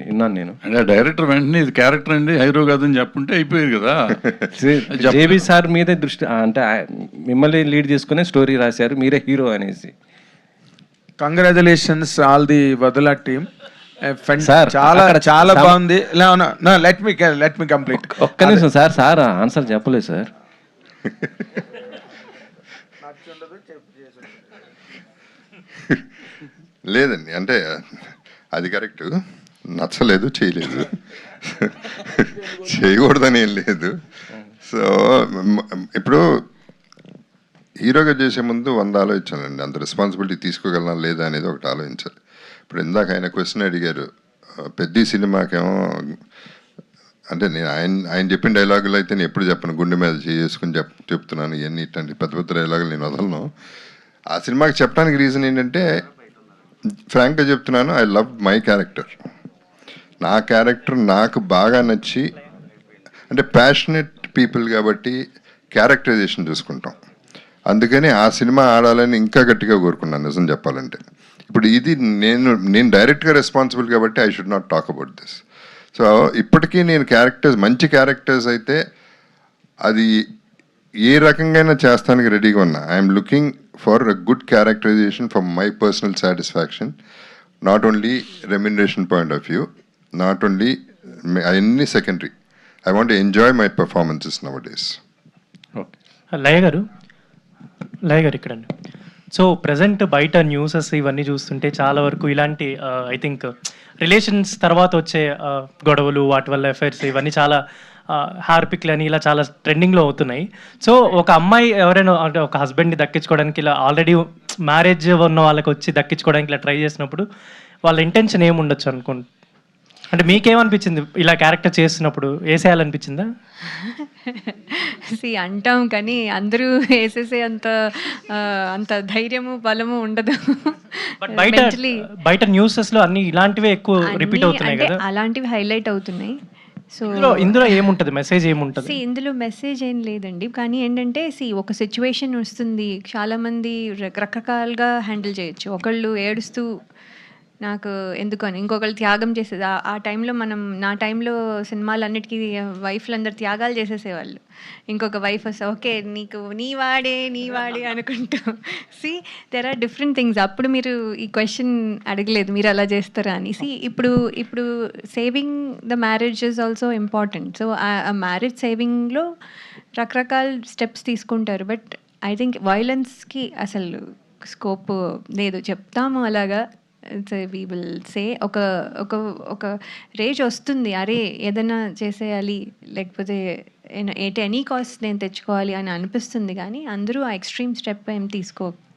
విన్నాను నేను. అంటే డైరెక్టర్ వెంటనే ఇది క్యారెక్టర్ అండి, హీరో కాదని చెప్పుంటే అయిపోయేది కదా. జేబీ సార్ మీదే దృష్టి, అంటే మిమ్మల్ని లీడ్ చేసుకునే స్టోరీ రాశారు, మీరే హీరో అనేసి. కంగ్రాచులేషన్స్ ఆల్ ది వదల టీమ్. చాలా బాగుంది. Let me complete. ఒక్క నిమిషం సార్ ఆన్సర్ చెప్పలేదు సార్. లేదండి, అంటే అది కరెక్ట్, నచ్చలేదు, చేయలేదు, చేయకూడదని ఏం లేదు. సో ఇప్పుడు హీరోగా చేసే ముందు 100 ఆలోచించాలండి. అంత రెస్పాన్సిబిలిటీ తీసుకోగలనా లేదా అనేది ఒకటి ఆలోచించాలి. ఇప్పుడు ఇందాక ఆయన క్వశ్చన్ అడిగారు, పెద్ద సినిమాకేమో అంటే నేను ఆయన చెప్పిన డైలాగులు అయితే నేను ఎప్పుడు చెప్పను, గుండె మీద చేసుకుని చెప్తున్నాను. ఇవన్నీ ఇట్లాంటి పెద్ద పెద్ద డైలాగులు నేను వదలను. ఆ సినిమాకి చెప్పడానికి రీజన్ ఏంటంటే, ఫ్రాంక్గా చెప్తున్నాను, ఐ లవ్ మై క్యారెక్టర్. నా క్యారెక్టర్ నాకు బాగా నచ్చి, అంటే ప్యాషనెట్ పీపుల్ కాబట్టి క్యారెక్టరైజేషన్ చూసుకుంటాం. అందుకని ఆ సినిమా ఆడాలని ఇంకా గట్టిగా కోరుకున్నాను నిజం చెప్పాలంటే. ఇప్పుడు ఇది నేను డైరెక్ట్గా రెస్పాన్సిబుల్ కాబట్టి I should not talk about this. So ఇప్పటికీ నేను మంచి క్యారెక్టర్స్ అయితే అది ఏ రకంగా చేస్తానికి రెడీగా ఉన్నా. I'm looking for a good characterization for my personal satisfaction, not only remuneration point of view, not only అన్ని secondary. I want enjoy my performances now days. Laya garu ఇక్కడండి. సో ప్రజెంట్ బయట న్యూసెస్ ఇవన్నీ చూస్తుంటే చాలా వరకు ఇలాంటి ఐ థింక్ రిలేషన్స్ తర్వాత వచ్చే గొడవలు, వాటి వల్ల ఎఫైర్స్, ఇవన్నీ చాలా హార్పిక్లు అని ఇలా చాలా ట్రెండింగ్లో అవుతున్నాయి. సో ఒక అమ్మాయి ఎవరైనా అంటే ఒక హస్బెండ్ని దక్కించుకోవడానికి ఇలా ఆల్రెడీ మ్యారేజ్ ఉన్న వాళ్ళకి వచ్చి దక్కించుకోవడానికి ఇలా ట్రై చేసినప్పుడు వాళ్ళ ఇంటెన్షన్ ఏముండొచ్చు అనుకోండి? అంటే మీకేమనిపించింది ఇలా క్యారెక్టర్ చేస్తున్నప్పుడు? వేసేయాలనిపించిందా? అంటాం కానీ అందరూ వేసేసే అంత ధైర్యము బలము ఉండదు. బయట న్యూసెస్లో అన్ని ఇలాంటివే ఎక్కువ రిపీట్ అవుతున్నాయి కదా, అలాంటివి హైలైట్ అవుతున్నాయి. సో ఇందులో ఏముంటుంది, మెసేజ్ ఏముంటుంది? ఇందులో మెసేజ్ ఏం లేదండి, కానీ ఏంటంటే ఒక సిచ్యువేషన్ వస్తుంది, చాలామంది రకరకాలుగా హ్యాండిల్ చేయొచ్చు. ఒకళ్ళు ఏడుస్తూ నాకు ఎందుకు అని, ఇంకొకళ్ళు త్యాగం చేసేది. ఆ టైంలో నా టైంలో సినిమాలన్నిటికీ వైఫ్లు అందరు త్యాగాలు చేసేసేవాళ్ళు. ఇంకొక వైఫ్ వస్తే ఓకే నీకు నీ వాడే అనుకుంటూ. There are different things. అప్పుడు మీరు ఈ క్వశ్చన్ అడగలేదు, మీరు అలా చేస్తారా అని. ఇప్పుడు saving the marriage is also important. So ఆ మ్యారేజ్ సేవింగ్లో రకరకాల స్టెప్స్ తీసుకుంటారు. బట్ ఐ థింక్ వైలెన్స్కి అసలు స్కోప్ లేదు, చెప్తాము అలాగా. వీ విల్ సే ఒక ఒక ఒక రేజ్ వస్తుంది, అరే ఏదైనా చేసేయాలి లేకపోతే ఎనీ కాస్ట్ నేను తెచ్చుకోవాలి అని అనిపిస్తుంది, కానీ అందరూ ఆ ఎక్స్ట్రీమ్ స్టెప్ ఏం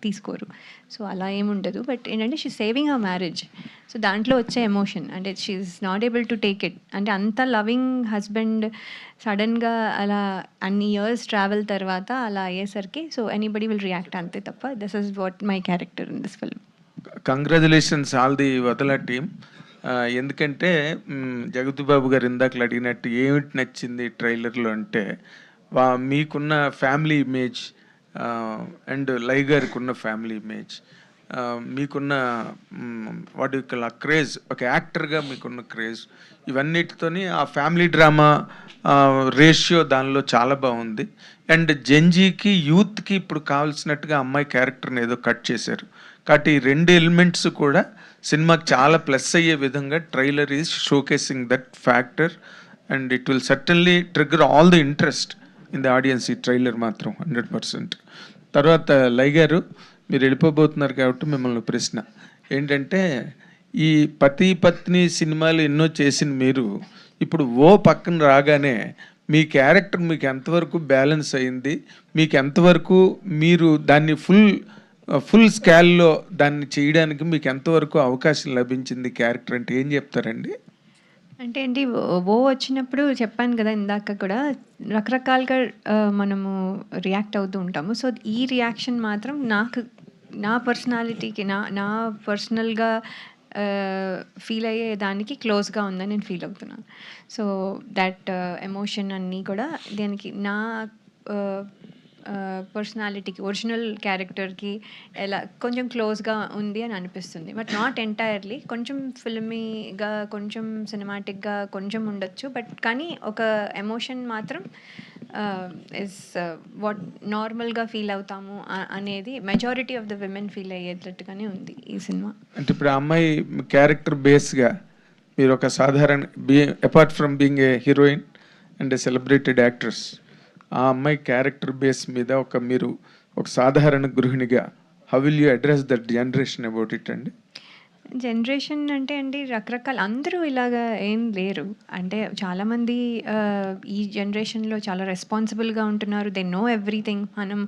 తీసుకోరు. సో అలా ఏముండదు. బట్ ఏంటంటే she saving her marriage, so దాంట్లో వచ్చే ఎమోషన్ అంటే she's not able to take it. అంటే అంత లవింగ్ హస్బెండ్ సడన్గా అలా అన్ని ఇయర్స్ ట్రావెల్ తర్వాత అలా అయ్యేసరికి సో ఎనీబడి విల్ రియాక్ట్ అంతే తప్ప. This is what my character in this film. Congratulations all the వదల టీమ్. ఎందుకంటే జగతి బాబు గారు ఇందాకలు అడిగినట్టు ఏమిటి నచ్చింది ట్రైలర్లో అంటే మీకున్న ఫ్యామిలీ ఇమేజ్ అండ్ లై గారికి ఉన్న ఫ్యామిలీ ఇమేజ్, మీకున్న వాటి యొక్క క్రేజ్, ఒక యాక్టర్గా మీకున్న క్రేజ్, ఇవన్నిటితోని ఆ ఫ్యామిలీ డ్రామా రేషియో దానిలో చాలా బాగుంది. అండ్ జెంజీకి యూత్కి ఇప్పుడు కావాల్సినట్టుగా అమ్మాయి క్యారెక్టర్ని ఏదో కట్ చేశారు. కాబట్టి ఈ 2 ఎలిమెంట్స్ కూడా సినిమాకి చాలా ప్లస్ అయ్యే విధంగా trailer is showcasing that factor and it will certainly trigger all the interest in the audience. ఈ ట్రైలర్ మాత్రం 100%. తర్వాత లై గారు మీరు వెళ్ళిపోబోతున్నారు కాబట్టి మిమ్మల్ని ప్రశ్న ఏంటంటే, ఈ పతి పత్ని సినిమాలు ఎన్నో చేసిన మీరు ఇప్పుడు ఓ పక్కన రాగానే మీ క్యారెక్టర్ మీకు ఎంతవరకు బ్యాలెన్స్ అయింది, మీకు ఎంతవరకు మీరు దాన్ని ఫుల్ స్కేల్లో దాన్ని చేయడానికి మీకు ఎంతవరకు అవకాశం లభించింది క్యారెక్టర్ అంటే ఏం చెప్తారండి? అంటే అండి ఓ వచ్చినప్పుడు చెప్పాను కదా ఇందాక కూడా, రకరకాలుగా మనము రియాక్ట్ అవుతూ ఉంటాము. సో ఈ రియాక్షన్ మాత్రం నా పర్సనాలిటీకి నా పర్సనల్గా ఫీల్ అయ్యే దానికి క్లోజ్గా ఉందని నేను ఫీల్ అవుతున్నాను. సో దట్ ఎమోషన్ అన్నీ కూడా దానికి నా పర్సనాలిటీకి, ఒరిజినల్ క్యారెక్టర్కి ఎలా కొంచెం క్లోజ్గా ఉంది అని అనిపిస్తుంది. బట్ నాట్ ఎంటైర్లీ, కొంచెం ఫిల్మీగా, కొంచెం సినిమాటిక్గా కొంచెం ఉండొచ్చు. బట్ కానీ ఒక ఎమోషన్ మాత్రం ఇస్ వాట్ నార్మల్గా ఫీల్ అవుతాము అనేది majority of the women feel అయ్యేటట్టుగానే ఉంది ఈ సినిమా. అంటే ఇప్పుడు ఆ అమ్మాయి క్యారెక్టర్ బేస్గా మీరు ఒక సాధారణ apart from being a heroine and a celebrated actress, ఆ అమ్మాయి క్యారెక్టర్ బేస్ మీద మీరు ఒక సాధారణ గృహిణిగా how will you address that generation about it అండి? జనరేషన్ అంటే అండి రకరకాల, అందరూ ఇలాగా ఏం లేరు. అంటే చాలామంది ఈ జనరేషన్లో చాలా రెస్పాన్సిబుల్గా ఉంటున్నారు. They know everything. మనం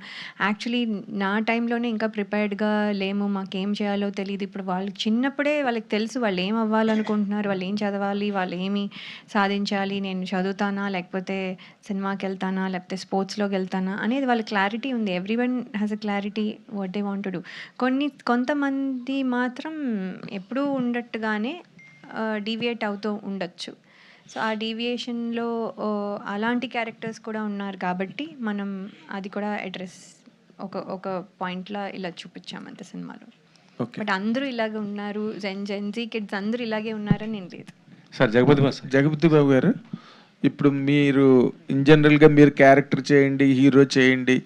యాక్చువల్లీ నా టైంలోనే ఇంకా ప్రిపేర్డ్గా లేము, మాకేం చేయాలో తెలియదు. ఇప్పుడు వాళ్ళకి చిన్నప్పుడే వాళ్ళకి తెలుసు వాళ్ళు ఏం అవ్వాలనుకుంటున్నారు, వాళ్ళు ఏం చదవాలి, వాళ్ళు ఏమి సాధించాలి, నేను చదువుతానా లేకపోతే సినిమాకి వెళ్తానా లేకపోతే స్పోర్ట్స్లోకి వెళ్తానా అనేది వాళ్ళ క్లారిటీ ఉంది. Everyone has a clarity what they want to do. కొంతమంది మాత్రం ఎప్పుడూ ఉండట్టుగానే డీవియేట్ అవుతూ ఉండొచ్చు. సో ఆ డీవియేషన్లో అలాంటి క్యారెక్టర్స్ కూడా ఉన్నారు కాబట్టి మనం అది కూడా అడ్రస్ ఒక పాయింట్లో ఇలా చూపించామంత సినిమాలో. బట్ అందరూ ఇలాగే ఉన్నారు, జెన్జీ కిడ్స్ అందరూ ఇలాగే ఉన్నారని నేను లేదు. సార్ జగపతి బాబు గారు, ఇప్పుడు మీరు ఇన్ జనరల్గా మీరు క్యారెక్టర్ చేయండి, హీరో చేయండి,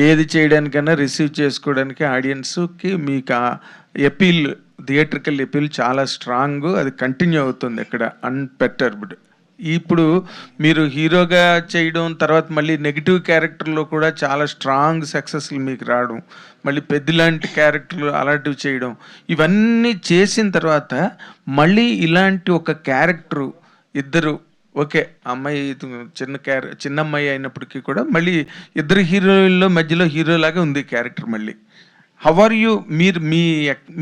ఏది చేయడానికైనా రిసీవ్ చేసుకోవడానికి ఆడియన్స్కి మీకు ఆ ఎపీల్, థియేట్రికల్ ఎపీల్ చాలా స్ట్రాంగ్, అది కంటిన్యూ అవుతుంది ఇక్కడ అన్పెర్టర్బ్డ్. ఇప్పుడు మీరు హీరోగా చేయడం, తర్వాత మళ్ళీ నెగిటివ్ క్యారెక్టర్లో కూడా చాలా స్ట్రాంగ్ సక్సెస్లు మీకు రావడం, మళ్ళీ పెద్దలాంటి క్యారెక్టర్లు అలాంటివి చేయడం, ఇవన్నీ చేసిన తర్వాత మళ్ళీ ఇలాంటి ఒక క్యారెక్టరు ఇద్దరు ఓకే, అమ్మాయి చిన్న అమ్మాయి అయినప్పటికీ కూడా మళ్ళీ ఇద్దరు హీరోయిన్లో మధ్యలో హీరోలాగా ఉంది క్యారెక్టర్. మళ్ళీ హౌ ఆర్ యూ, మీరు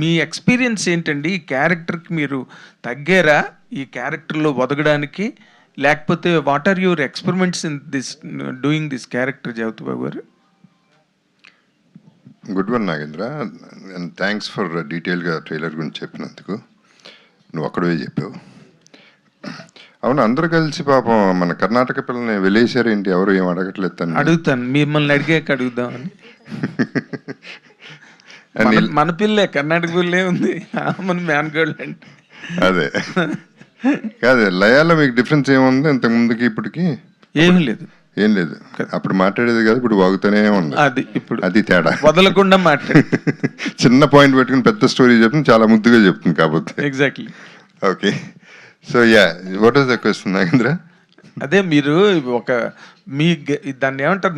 మీ ఎక్స్పీరియన్స్ ఏంటండి? ఈ క్యారెక్టర్కి మీరు తగ్గారా ఈ క్యారెక్టర్లో ఒదగడానికి, లేకపోతే what are your experiments in this doing this character Jagapathi Babu garu? Good one Nagendra, and thanks for డీటెయిల్గా ట్రైలర్ గురించి చెప్పినందుకు. నువ్వు ఒక్కడే చెప్పావు. అవును, అందరూ కలిసి పాపం మన కర్ణాటక పిల్లల్ని వెళ్ళేసారు ఏంటి, ఎవరు ఏం అడగట్లేదు తను. అడుగుతాను, మిమ్మల్ని అడిగాక అడుగుదామని. మన పిల్లే, కర్ణాటక పిల్లే ఉంది, మన మ్యాన్గోల్డ్ అంటే. అదే కాదు, లయాలో మీకు డిఫరెన్స్ ఏముంది ఇంతకు ముందుకి ఇప్పటికి? ఏమీ లేదు, ఏం లేదు. అప్పుడు మాట్లాడేది కదా, ఇప్పుడు వాగుతూనే ఉంది. అది తేడా, వదలకుండా మాట్లాడు. చిన్న పాయింట్ పెట్టుకుని పెద్ద స్టోరీ చెప్తుంది, చాలా ముద్దుగా చెప్తుంది కాబట్టి. Exactly. Okay, so yeah, what is the question Nagendra? అదే మీరు ఒక మీ దాన్ని ఏమంటారు,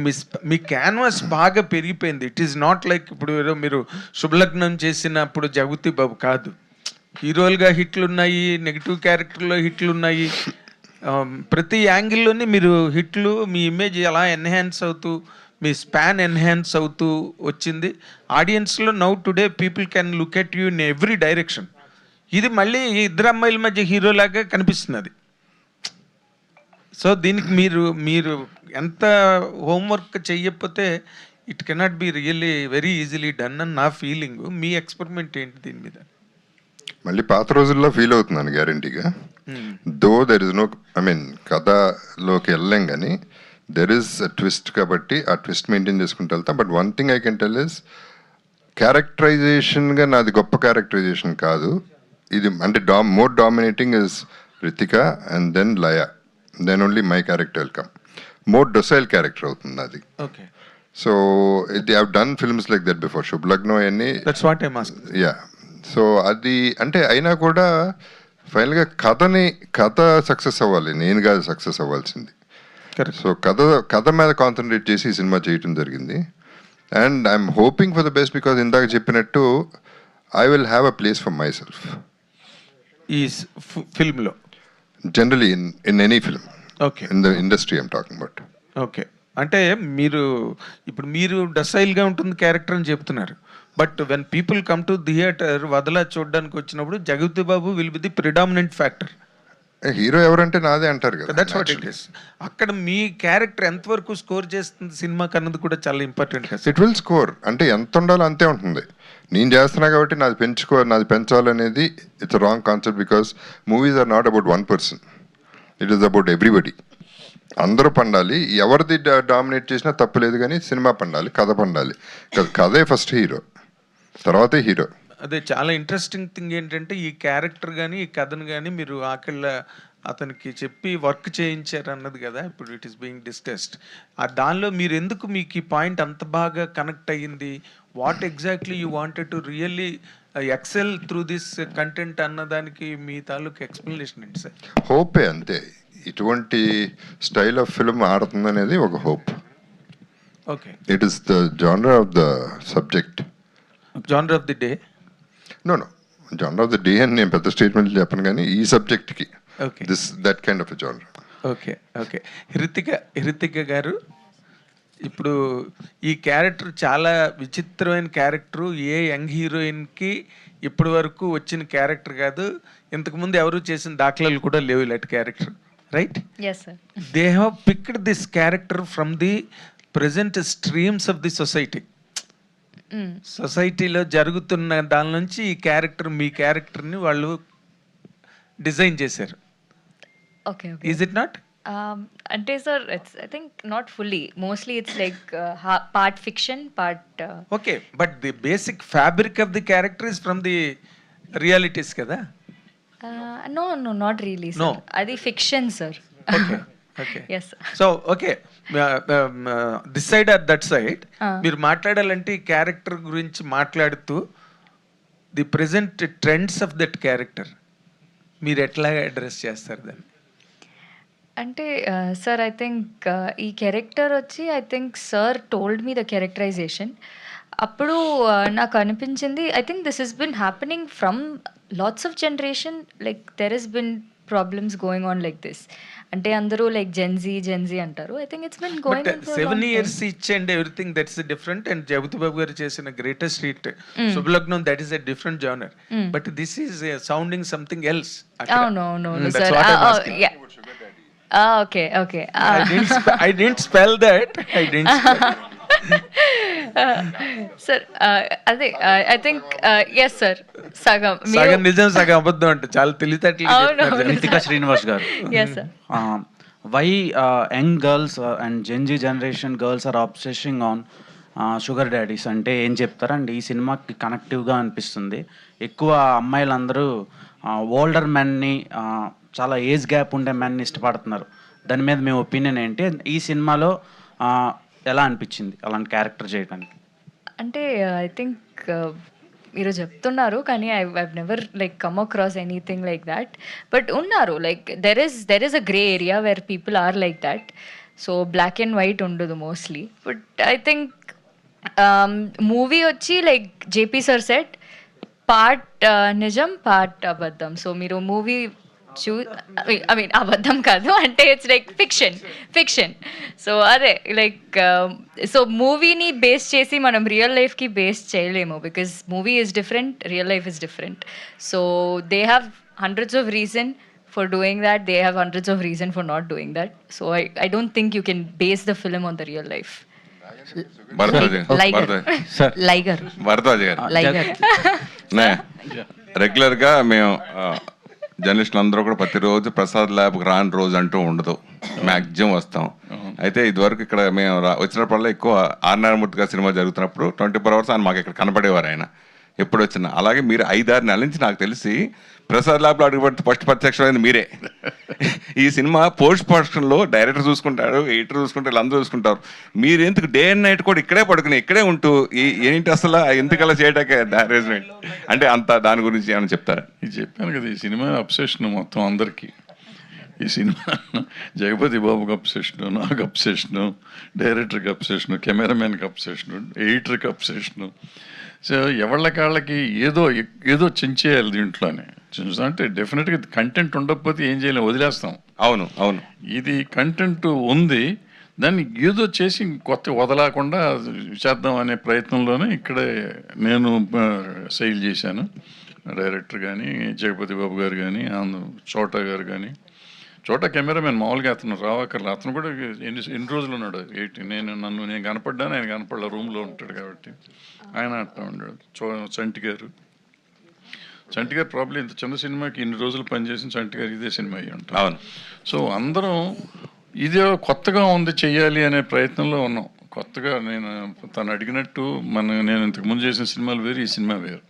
మీ క్యాన్వాస్ బాగా పెరిగిపోయింది. ఇట్ ఈస్ నాట్ లైక్ ఇప్పుడు ఏదో మీరు శుభలగ్నం చేసినప్పుడు జగతి బాబు కాదు, హీరోలుగా హిట్లు ఉన్నాయి, నెగిటివ్ క్యారెక్టర్లో హిట్లు ఉన్నాయి, ప్రతి యాంగిల్లోనే మీరు హిట్లు, మీ ఇమేజ్ ఎలా ఎన్హాన్స్ అవుతూ, మీ స్పాన్ ఎన్హాన్స్ అవుతూ వచ్చింది. ఆడియన్స్లో now today people can look at you in every direction. ఇది మళ్ళీ ఇద్దరు అమ్మాయిల మధ్య హీరోలాగా కనిపిస్తున్నది. సో దీనికి మీరు ఎంత హోంవర్క్ చెయ్యకపోతే it cannot be really very easily done అని నా ఫీలింగ్. మీ ఎక్స్పెరిమెంట్ ఏంటి దీని మీద? మళ్ళీ పాత రోజుల్లో ఫీల్ అవుతున్నాను గ్యారంటీగా. Though there is no, I mean కథలోకి వెళ్ళాం కానీ దెర్ ఇస్ అ ట్విస్ట్, కాబట్టి ఆ ట్విస్ట్ మెయింటైన్ చేసుకుంటూ వెళ్తాం. But one thing I can tell is క్యారెక్టరైజేషన్గా నాది గొప్ప క్యారెక్టరైజేషన్ కాదు ఇది. అంటే more dominating is Ritika and then Laya, then only my character will come. More docile character అవుతుంది అది. Okay. So they have done films like that before, Subhalagnam అన్ని. That's what I ask. Yeah. So అది అంటే అయినా కూడా ఫైనల్గా కథ సక్సెస్ అవ్వాలి, నేను కాదు సక్సెస్ అవ్వాల్సింది. సో కథ మీద కాన్సన్ట్రేట్ చేసి ఈ సినిమా చేయటం జరిగింది. And I'm hoping for the best, because ఇందాక చెప్పినట్టు I will have a place for myself ఈ ఫిల్మ్లో, generally in any film. Okay. In the industry I'm talking about. Okay. అంటే మీరు డసైల్గా ఉంటుంది క్యారెక్టర్ అని చెప్తున్నారు. But when people come to theatre Vadala చూడడానికి వచ్చినప్పుడు Jagathi Babu will be the predominant factor. Hero ఎవరంటే నాదే అంటారు కదా. That's what it is. అక్కడ మీ క్యారెక్టర్ ఎంతవరకు స్కోర్ చేస్తుంది సినిమా కన్నది కూడా చాలా ఇంపార్టెంట్ కదా. It will score. అంటే ఎంత ఉండాలో అంతే ఉంటుంది. నేను చేస్తున్నా కాబట్టి నాది పెంచాలనేది it's wrong concept, because movies are not about one person, it is about everybody. అందరూ పండాలి, ఎవరిది డామినేట్ చేసినా తప్పులేదు, కానీ సినిమా పండాలి, కథ పండాలి. కథే ఫస్ట్ హీరో, తర్వాతే హీరో. అదే చాలా ఇంట్రెస్టింగ్ థింగ్ ఏంటంటే ఈ క్యారెక్టర్ కానీ ఈ కథను కానీ మీరు అతనికి చెప్పి వర్క్ చేయించారు అన్నది కదా ఇప్పుడు ఇట్ ఈస్ బీయింగ్ డిస్కస్డ్. దానిలో మీరు ఎందుకు మీకు ఈ పాయింట్ అంత బాగా కనెక్ట్ అయ్యింది? What exactly you wanted to really excel through this content అన్నదానికి మీ తాలూకు ఎక్స్ప్లెనేషన్ ఏంటి సార్? హోపే అంతే. ఇటువంటి స్టైల్ ఆఫ్ ఫిల్మ్ ఆడుతుందనేది ఒక hope. Okay. It is the genre of the subject. Genre of the day? No genre of the day అని నేను పెద్ద స్టేట్మెంట్ చెప్పను, కానీ ఈ సబ్జెక్ట్కి that kind of a genre. Okay. Okay. Hrithika garu, ఇప్పుడు ఈ క్యారెక్టర్ చాలా విచిత్రమైన క్యారెక్టరు. ఏ యంగ్ హీరోయిన్కి ఇప్పటి వరకు వచ్చిన క్యారెక్టర్ కాదు, ఇంతకుముందు ఎవరు చేసిన దాఖలాలు కూడా లేవు ఇలాంటి character, right? Yes, sir. They have picked this character from the present streams of the society. సొసైటీలో జరుగుతున్న దాని నుంచి ఈ క్యారెక్టర్, మీ క్యారెక్టర్ని వాళ్ళు డిజైన్ చేశారు. Okay. Is it not? అంటే sir it's I think not fully, mostly it's like part fiction, part okay. But the basic fabric of the character is from the realities కదా? No not really No. Sir, అది fiction sir. Okay. Okay. Yes. So okay, this side or that side మీరు మాట్లాడాలంటే ఈ character గురించి మాట్లాడుతూ the present trends of that character మీరు ఎట్లా address చేస్తారు దాన్ని? అంటే సార్ ఐ థింక్ ఈ క్యారెక్టర్ వచ్చి I think sir told me the characterisation. అప్పుడు నాకు అనిపించింది I think this has been happening from lots of generation, like there has been problems going on like this. అంటే అందరూ లైక్ జెన్జీ అంటారు. I think it's been going on for 7 years each and everything, that's different. And Jagathi Babu garu చేసిన greatest hit Shubhalagnam, that is a different genre. But this is sounding something else. అవును That's sir. what I'm asking. Okay. I didn't spell that. Sir అదే I think yes sir, సగం నిజం సగం అబద్ధం అంటే చాలా తెలివితేటలు. Ritika Srinivas garu, yes sir. Why young girls and Gen Z generation girls are obsessing on sugar daddies అంటే ఏం చెప్తారండి? ఈ సినిమాకి కనెక్టివ్గా అనిపిస్తుంది. ఎక్కువ అమ్మాయిలందరూ ఓల్డర్ మెన్ని, చాలా ఏజ్ గ్యాప్ ఉండే మెన్ని ఇష్టపడుతున్నారు. దాని మీద మీ ఒపీనియన్ ఏంటి? ఈ సినిమాలో ఎలా అనిపించింది అలాంటి క్యారెక్టర్ చేయడానికి? అంటే ఐ థింక్ మీరు చెప్తున్నారు కానీ I never like come across anything like that. But ఉన్నారు like there is a grey area where people are like that. So black and white ఉండదు mostly. But I think movie వచ్చి like JP sir said part నిజం part అబద్ధం. So మీరు movie I mean అబద్ధం కాదు అంటే it's like fiction. So అదే like so మూవీని బేస్ చేసి మనం రియల్ లైఫ్కి బేస్ చేయలేము because movie is different, real life is different. So they have hundreds of reason for doing that, they have hundreds of reason for not doing that. So I don't think you can base the film on the real life. రెగ్యులర్గా మేము జర్నలిస్టులు అందరూ కూడా ప్రతిరోజు ప్రసాద్ ల్యాబ్కి రాని రోజు అంటూ ఉండదు, మ్యాక్సిమం వస్తాం. అయితే ఇదివరకు ఇక్కడ మేము వచ్చినప్పుడల్లా ఎక్కువ ఆర్ నారాయణమూర్తి గారి సినిమా జరుగుతున్నప్పుడు 24 hours ఆయన మాకు ఇక్కడ కనపడేవారు. ఆయన ఎప్పుడు వచ్చినా అలాగే మీరు 5-6 నెలల నుంచి నాకు తెలిసి ప్రసాద్ ల్యాబ్లో అడుగుపెట్టి ఫస్ట్ ప్రత్యక్షమైంది మీరే. ఈ సినిమా పోస్ట్ ప్రొడక్షన్లో డైరెక్టర్ చూసుకుంటారు, ఎడిటర్ చూసుకుంటారు, వీళ్ళందరూ చూసుకుంటారు. మీరు ఎందుకు డే అండ్ నైట్ కూడా ఇక్కడే పడుకుని ఇక్కడే ఉంటూ ఏంటి అసలు ఎందుకలా చేయటాకే అరేంజ్మెంట్ అంటే అంత దాని గురించి ఏమైనా చెప్తారా? ఇది చెప్పాను కదా, ఈ సినిమా అబ్సెషన్ మొత్తం అందరికీ. ఈ సినిమా జగపతి బాబుకి అబ్సెషను, నాకు అబ్సెషను, డైరెక్టర్కి అబ్సెషను, కెమెరామెన్కి అబ్సెషను, ఎడిటర్కి అబ్సెషను. సో ఎవళ్ళకాళ్ళకి ఏదో చించేయాలి దీంట్లోనే. అంటే డెఫినెట్గా కంటెంట్ ఉండకపోతే ఏం చేయలేము, వదిలేస్తాం. అవును ఇది కంటెంట్ ఉంది, దాన్ని ఏదో చేసి కొత్త వదలకుండా చేద్దాం అనే ప్రయత్నంలోనే ఇక్కడే నేను సెయిల్ చేశాను. డైరెక్టర్ కానీ, జగపతి బాబు గారు కానీ, చోటా గారు కానీ. చోటా కెమెరామెన్ మామూలుగా అతను రావక్కర్లే, అతను కూడా ఎన్ని రోజులు ఉన్నాడు, నేను కనపడ్డాను, ఆయన కనపడలే, రూమ్లో ఉంటాడు కాబట్టి ఆయన అట్లా ఉన్నాడు. చంటి గారు ప్రాబ్లం ఇంత చిన్న సినిమాకి ఇన్ని రోజులు పనిచేసిన చంటి గారు ఇదే సినిమా అయ్యి ఉంటాం. అవును. సో అందరం ఇదే కొత్తగా ఉంది చెయ్యాలి అనే ప్రయత్నంలో ఉన్నాం. కొత్తగా తను అడిగినట్టు నేను ఇంతకుముందు చేసిన సినిమాలు వేరు, ఈ సినిమా వేరు.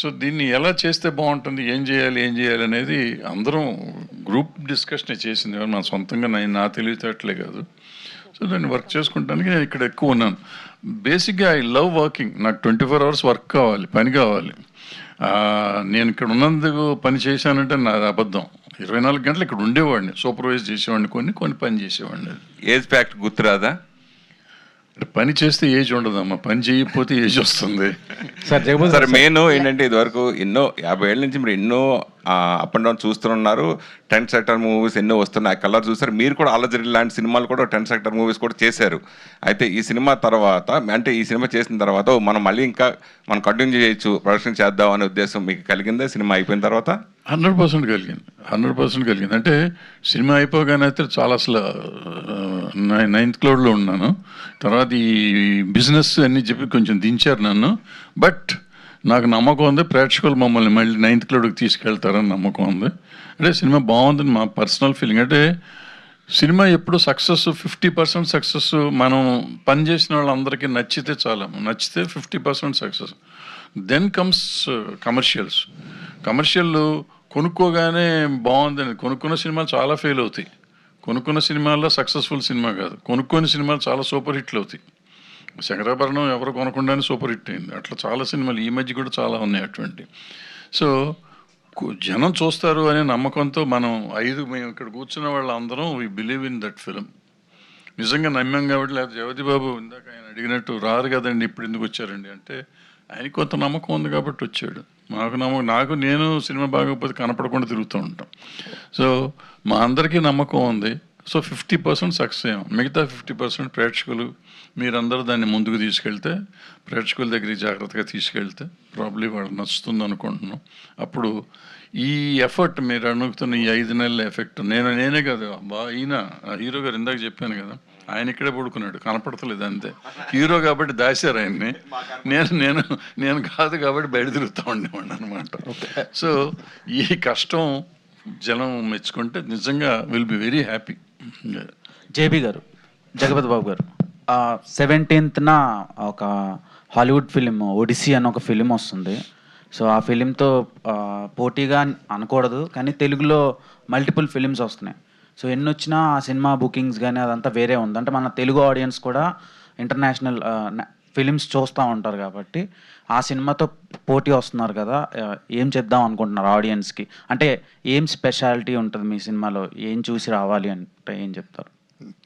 సో దీన్ని ఎలా చేస్తే బాగుంటుంది, ఏం చేయాలి అనేది అందరం గ్రూప్ డిస్కషన్ చేసింది. మన సొంతంగా నా తెలివితేటలే కాదు. సో దాన్ని వర్క్ చేసుకుంటానికి నేను ఇక్కడ ఎక్కువ ఉన్నాను. బేసిక్గా ఐ లవ్ వర్కింగ్. నాకు 24 hours వర్క్ కావాలి, పని కావాలి. నేను ఇక్కడ ఉన్నందుకు పని చేశానంటే నాది అబద్ధం. 24 గంటలు ఇక్కడ ఉండేవాడిని, సూపర్వైజ్ చేసేవాడిని, కొన్ని పని చేసేవాడిని. ఏజ్ ఫ్యాక్ట్ గుర్తురాదా? పని చేస్తే ఏజ్ ఉండదమ్మా, పని చేయకపోతే ఏజ్ వస్తుంది. సార్ మెయిన్ ఏంటంటే ఇదివరకు ఎన్నో 50 ఏళ్ళ నుంచి మీరు ఎన్నో అప్ అండ్ డౌన్ చూస్తున్నారు. 10 sector మూవీస్ ఎన్నో వస్తున్నాయి, కలర్ చూసారు. మీరు కూడా అల్లజరి లాంటి సినిమాలు కూడా 10 sector మూవీస్ కూడా చేశారు. అయితే ఈ సినిమా తర్వాత అంటే ఈ సినిమా చేసిన తర్వాత మనం మళ్ళీ ఇంకా మనం కంటిన్యూ చేయొచ్చు, ప్రొడక్షన్ చేద్దాం అనే ఉద్దేశం మీకు కలిగిందా సినిమా అయిపోయిన తర్వాత? 100% కలిగింది. అంటే సినిమా అయిపోగానే అయితే చాలా అసలు 9th cloudలో ఉన్నాను. తర్వాత ఈ బిజినెస్ అన్నీ చెప్పి కొంచెం దించారు నన్ను. బట్ నాకు నమ్మకం ఉంది ప్రేక్షకులు మమ్మల్ని మళ్ళీ 9th cloudకి తీసుకెళ్తారని నమ్మకం ఉంది. అంటే సినిమా బాగుందని మా పర్సనల్ ఫీలింగ్. అంటే సినిమా ఎప్పుడు సక్సెస్ 50% సక్సెస్. మనం పనిచేసిన వాళ్ళందరికీ నచ్చితే చాలా, నచ్చితే 50% సక్సెస్. దెన్ కమ్స్ కమర్షియల్ కొనుక్కోగానే బాగుందని కొనుక్కున్న సినిమాలు చాలా ఫెయిల్ అవుతాయి. కొనుక్కున్న సినిమాల్లో సక్సెస్ఫుల్ సినిమా కాదు, కొనుక్కొని సినిమాలు చాలా సూపర్ హిట్లు అవుతాయి. శంకరాభరణం ఎవరు కొనకుండానే సూపర్ హిట్ అయింది. అట్లా చాలా సినిమాలు ఈ మధ్య కూడా చాలా ఉన్నాయి అటువంటి. సో జనం చూస్తారు అనే నమ్మకంతో మేము ఇక్కడ కూర్చున్న వాళ్ళందరం we believe in that film. నిజంగా నమ్మాం కాబట్టి. లేకపోతే జగపతి బాబు ఇందాక ఆయన అడిగినట్టు రారు కదండి ఇప్పుడు ఎందుకు వచ్చారండి అంటే ఆయనకి కొంత నమ్మకం ఉంది కాబట్టి వచ్చాడు. నేను సినిమా బాగోకపోతే కనపడకుండా తిరుగుతూ ఉంటాం. సో మా అందరికీ నమ్మకం ఉంది. సో 50% సక్సెస్ అయ్యాం. మిగతా 50% ప్రేక్షకులు మీరందరూ దాన్ని ముందుకు తీసుకెళ్తే, ప్రేక్షకుల దగ్గరికి జాగ్రత్తగా తీసుకెళ్తే ప్రాబ్లీ వాళ్ళు నచ్చుతుంది అనుకుంటున్నాం. అప్పుడు ఈ ఎఫర్ట్ మీరు అడుగుతున్న ఈ 5 నెలల ఎఫెక్ట్ నేనే కాదు, ఈయన హీరో గారు ఇందాక చెప్పాను కదా, ఆయన ఇక్కడే పడుకున్నాడు, కనపడతలేదు అంతే. హీరో కాబట్టి దాశారు ఆయన్ని, నేను కాదు కాబట్టి బయట తిరుగుతూ ఉండేవాడిని అనమాట. సో ఈ కష్టం జనం మెచ్చుకుంటే నిజంగా will be very happy. JB గారు, జగపతి బాబు గారు, 17th ఒక హాలీవుడ్ ఫిలిం ఒడిసీ అని ఒక ఫిలిం వస్తుంది. సో ఆ ఫిలింతో పోటీగా అనకూడదు కానీ తెలుగులో మల్టిపుల్ ఫిలిమ్స్ వస్తున్నాయి. సో ఎన్ని వచ్చినా ఆ సినిమా బుకింగ్స్ కానీ అదంతా వేరే ఉంది. అంటే మన తెలుగు ఆడియన్స్ కూడా ఇంటర్నేషనల్ ఫిలిమ్స్ చూస్తూ ఉంటారు కాబట్టి ఆ సినిమాతో పోటీ వస్తున్నారు కదా, ఏం చెప్దాం అనుకుంటున్నారు ఆడియన్స్కి? అంటే ఏం స్పెషాలిటీ ఉంటుంది మీ సినిమాలో, ఏం చూసి రావాలి అంటే ఏం చెప్తారు?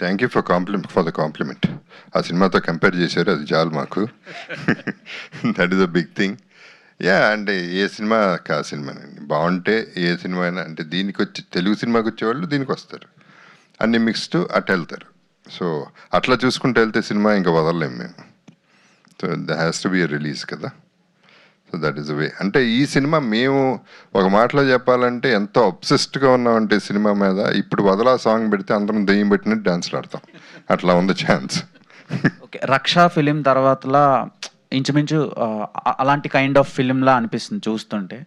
Thank you for the compliment. ఆ సినిమాతో కంపేర్ చేశారు, అది చాలు మాకు. That is a big thing. అంటే ఏ సినిమా ఆ సినిమానండి, బాగుంటే ఏ సినిమా అయినా, అంటే దీనికి వచ్చి తెలుగు సినిమాకి వచ్చేవాళ్ళు దీనికి వస్తారు, అన్ని మిక్స్డ్ అట్లా వెళ్తారు. సో అట్లా చూసుకుంటూ వెళ్తే సినిమా ఇంకా వదలలేము మేము. So the has to be a release కదా. So that is the way. అంటే ఈ సినిమా మేము ఒక మాటలో చెప్పాలంటే ఎంతో అబ్సెస్డ్గా ఉన్నామంటే సినిమా మీద, ఇప్పుడు వదలా సాంగ్ పెడితే అందరం దెయ్యం పెట్టినట్టు డాన్స్లు ఆడతాం, అట్లా ఉంది ఛాన్స్. ఓకే, రక్షా ఫిలిం తర్వాతలా ఇంచుమించు అలాంటి కైండ్ ఆఫ్ ఫిలింలా అనిపిస్తుంది చూస్తుంటే.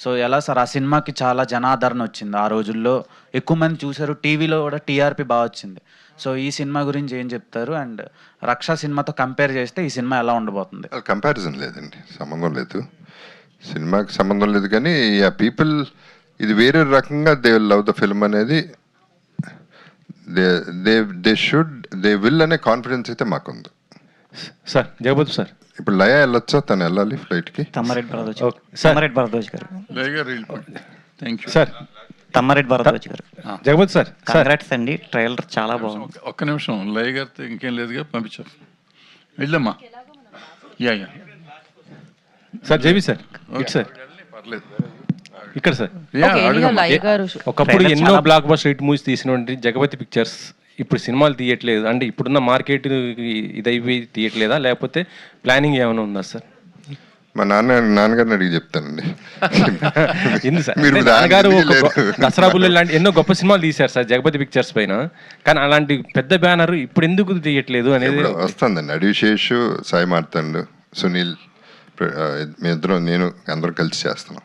సో ఎలా సార్, ఆ సినిమాకి చాలా జనాదరణ వచ్చింది, ఆ రోజుల్లో ఎక్కువ మంది చూశారు, టీవీలో కూడా టీఆర్పీ బాగా వచ్చింది. సో ఈ సినిమా గురించి ఏం చెప్తారు? అండ్ రక్షా సినిమాతో కంపేర్ చేస్తే ఈ సినిమా ఎలా ఉండబోతుంది? కంపారిజన్ లేదండి, సంబంధం లేదు, సినిమాకి సంబంధం లేదు. కానీ ఆ పీపుల్ ఇది వేరే రకంగా దే లవ్ ద ఫిల్మ్ అనేది, దే విల్ అనే కాన్ఫిడెన్స్ అయితే మాకుంది. సార్ జగపతి సార్, ఇప్పుడు లయ వెళ్ళొచ్చా? తను వెళ్ళాలి ఫ్లైట్కి. తమ్మారెడ్డి భరద్వాజ్ గారు. Thank you sir. Tammareddy Bharadwaj గారు. జగపతి సార్, కంగ్రాట్స్ అండి, ట్రైలర్ చాలా బాగుంది. ఒక్క నిమిషం, లయ గారితో ఇంకేం లేదుగా, పంపించారు, వెళ్ళమ్మా. Yeah sir JB sir, sir పర్లేదు, ఇక్కడ సార్. ఒకప్పుడు Trailer ఎన్నో చాలా బ్లాక్ బస్టర్ హిట్ మూవీస్ తీసినటువంటి జగపతి పిక్చర్స్ ఇప్పుడు సినిమాలు తీయట్లేదు అంటే ఇప్పుడున్న మార్కెట్ ఇదైపోయి తీయట్లేదా, లేకపోతే ప్లానింగ్ ఏమైనా ఉందా సార్? మా నాన్నగారిని అడిగి చెప్తానండి. ఎందుకు సార్? మీరు అంటే నాన్నగారు దసరా బుల్లెట్ లాంటి ఎన్నో గొప్ప సినిమాలు తీశారు సార్ జగపతి పిక్చర్స్ పైన, కానీ అలాంటి పెద్ద బ్యానర్ ఇప్పుడు ఎందుకు తీయట్లేదు అనేది వస్తుందండి. అడివిశేష్, సాయి మార్తండు, సునీల్, మేమిద్దరం, నేను అందరం కలిసి చేస్తున్నాం.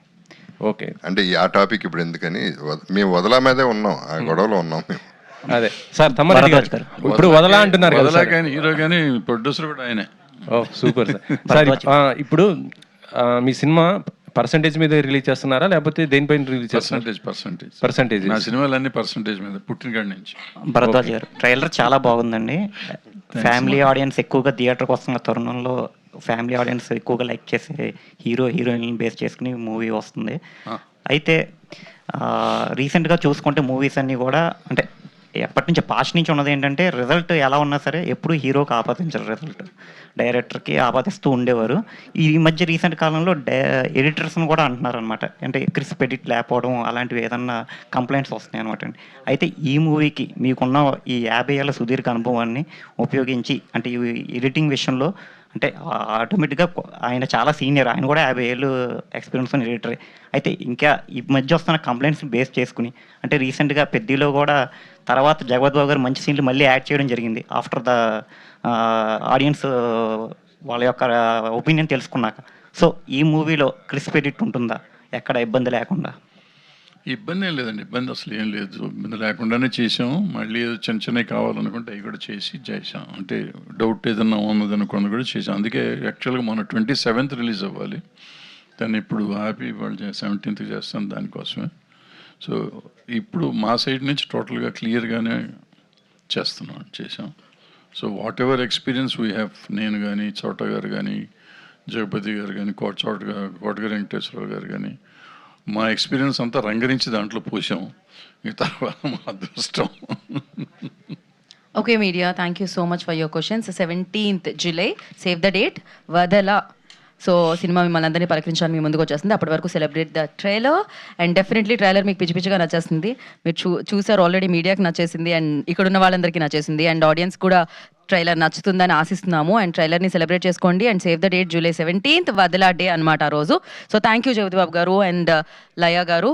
ఓకే, అంటే ఆ టాపిక్ ఇప్పుడు ఎందుకని మేము వదలా మీదే ఉన్నాం, ఆ గొడవలో ఉన్నాం మేము. అదే సార్, తమ్మారెడ్డి గారు ఇప్పుడు వదలా అంటున్నారు కదా వదలా, సార్. కానీ హీరో కానీ ప్రొడ్యూసర్ కూడా ఆయనే. ఓ సూపర్ సార్. సార్ ఇప్పుడు మీ సినిమా పర్సంటేజ్ మీద రిలీజ్ చేస్తున్నారా లేకపోతే దేనిపైన రిలీజ్ చేస్తున్నారు? పర్సంటేజ్ నా సినిమాలన్నీ పర్సంటేజ్ మీద, పుట్టినకాడి నుంచి. భరద్వాజ్ గారు, ట్రైలర్ చాలా బాగుందండి. ఫ్యామిలీ ఆడియన్స్ ఎక్కువగా థియేటర్కి వస్తున్న తరుణంలో ఫ్యామిలీ ఆడియన్స్ ఎక్కువగా లైక్ చేసే హీరోయిన్ బేస్ చేసుకుని మూవీ వస్తుంది. అయితే రీసెంట్గా చూసుకుంటే మూవీస్ అన్నీ కూడా అంటే ఎప్పటి నుంచి పాస్ట్ నుంచి ఉన్నది ఏంటంటే రిజల్ట్ ఎలా ఉన్నా సరే ఎప్పుడు హీరోకి ఆపాదించరు, రిజల్ట్ డైరెక్టర్కి ఆపాదిస్తూ ఉండేవారు. ఈ మధ్య రీసెంట్ కాలంలో ఎడిటర్స్ని కూడా అంటున్నారు అనమాట, అంటే క్రిస్ప్ ఎడిట్ లేకపోవడం అలాంటివి ఏదన్నా కంప్లైంట్స్ వస్తున్నాయి అనమాట అండి. అయితే ఈ మూవీకి మీకున్న ఈ 50 ఏళ్ళ సుదీర్ఘ అనుభవాన్ని ఉపయోగించి అంటే ఈ ఎడిటింగ్ విషయంలో అంటే ఆటోమేటిక్గా ఆయన చాలా సీనియర్, ఆయన కూడా 50 ఏళ్ళు ఎక్స్పీరియన్స్ ఉన్న ఎడిటరే. అయితే ఇంకా ఈ మధ్య వస్తున్న కంప్లైంట్స్ బేస్ చేసుకుని అంటే రీసెంట్గా పెద్దలో కూడా తర్వాత జగపతి బాబు గారు మంచి సీన్లు మళ్ళీ యాడ్ చేయడం జరిగింది ఆఫ్టర్ ద ఆడియన్స్ వాళ్ళ యొక్క ఒపీనియన్ తెలుసుకున్నాక. సో ఈ మూవీలో క్రిస్ప్ ఎడిట్ ఉంటుందా, ఎక్కడ ఇబ్బంది లేకుండా? ఇబ్బంది ఏం లేదండి, ఇబ్బంది అసలు ఏం లేదు, ఇబ్బంది లేకుండానే చేసాము. మళ్ళీ ఏదో చిన్న చిన్నవి కావాలనుకుంటే అవి కూడా చేసాం. అంటే డౌట్ ఏదన్నా ఉన్నదనుకుని కూడా చేసాం. అందుకే యాక్చువల్గా మన 27th రిలీజ్ అవ్వాలి, దాన్ని ఇప్పుడు హ్యాపీ వాళ్ళు 17th చేస్తాను దానికోసమే. సో ఇప్పుడు మా సైడ్ నుంచి టోటల్గా క్లియర్గానే చేసాం. So what ever experience we have, నేను కానీ చోట గారు కానీ జగపతి గారు కానీ కోటగారి వెంకటేశ్వరరావు గారు కానీ, మా ఎక్స్పీరియన్స్ అంతా రంగరించి దాంట్లో పోసాము. ఈ తర్వాత మా అదృష్టం. Okay media, thank you so much for your questions. 17th July, save the date, Vadala. So cinema మిమ్మల్ని అందరినీ పలకరించాలని మీ ముందుకు వచ్చేస్తుంది. అప్పటి వరకు celebrate the trailer, and definitely trailer మీకు పిచ్చి పిచ్చిగా నచ్చేస్తుంది. మీరు చూసారు ఆల్రెడీ, మీడియాకి నచ్చేసింది అండ్ ఇక్కడ ఉన్న వాళ్ళందరికీ నచ్చేసింది అండ్ ఆడియన్స్ కూడా ట్రైలర్ నచ్చుతుందని ఆశిస్తున్నాము. అండ్ ట్రైలర్ని సెలబ్రేట్ చేసుకోండి and save the date July 17th, Vadala day అనమాట ఆ రోజు. So thank you Jagapathi Babu garu and లయ గారు.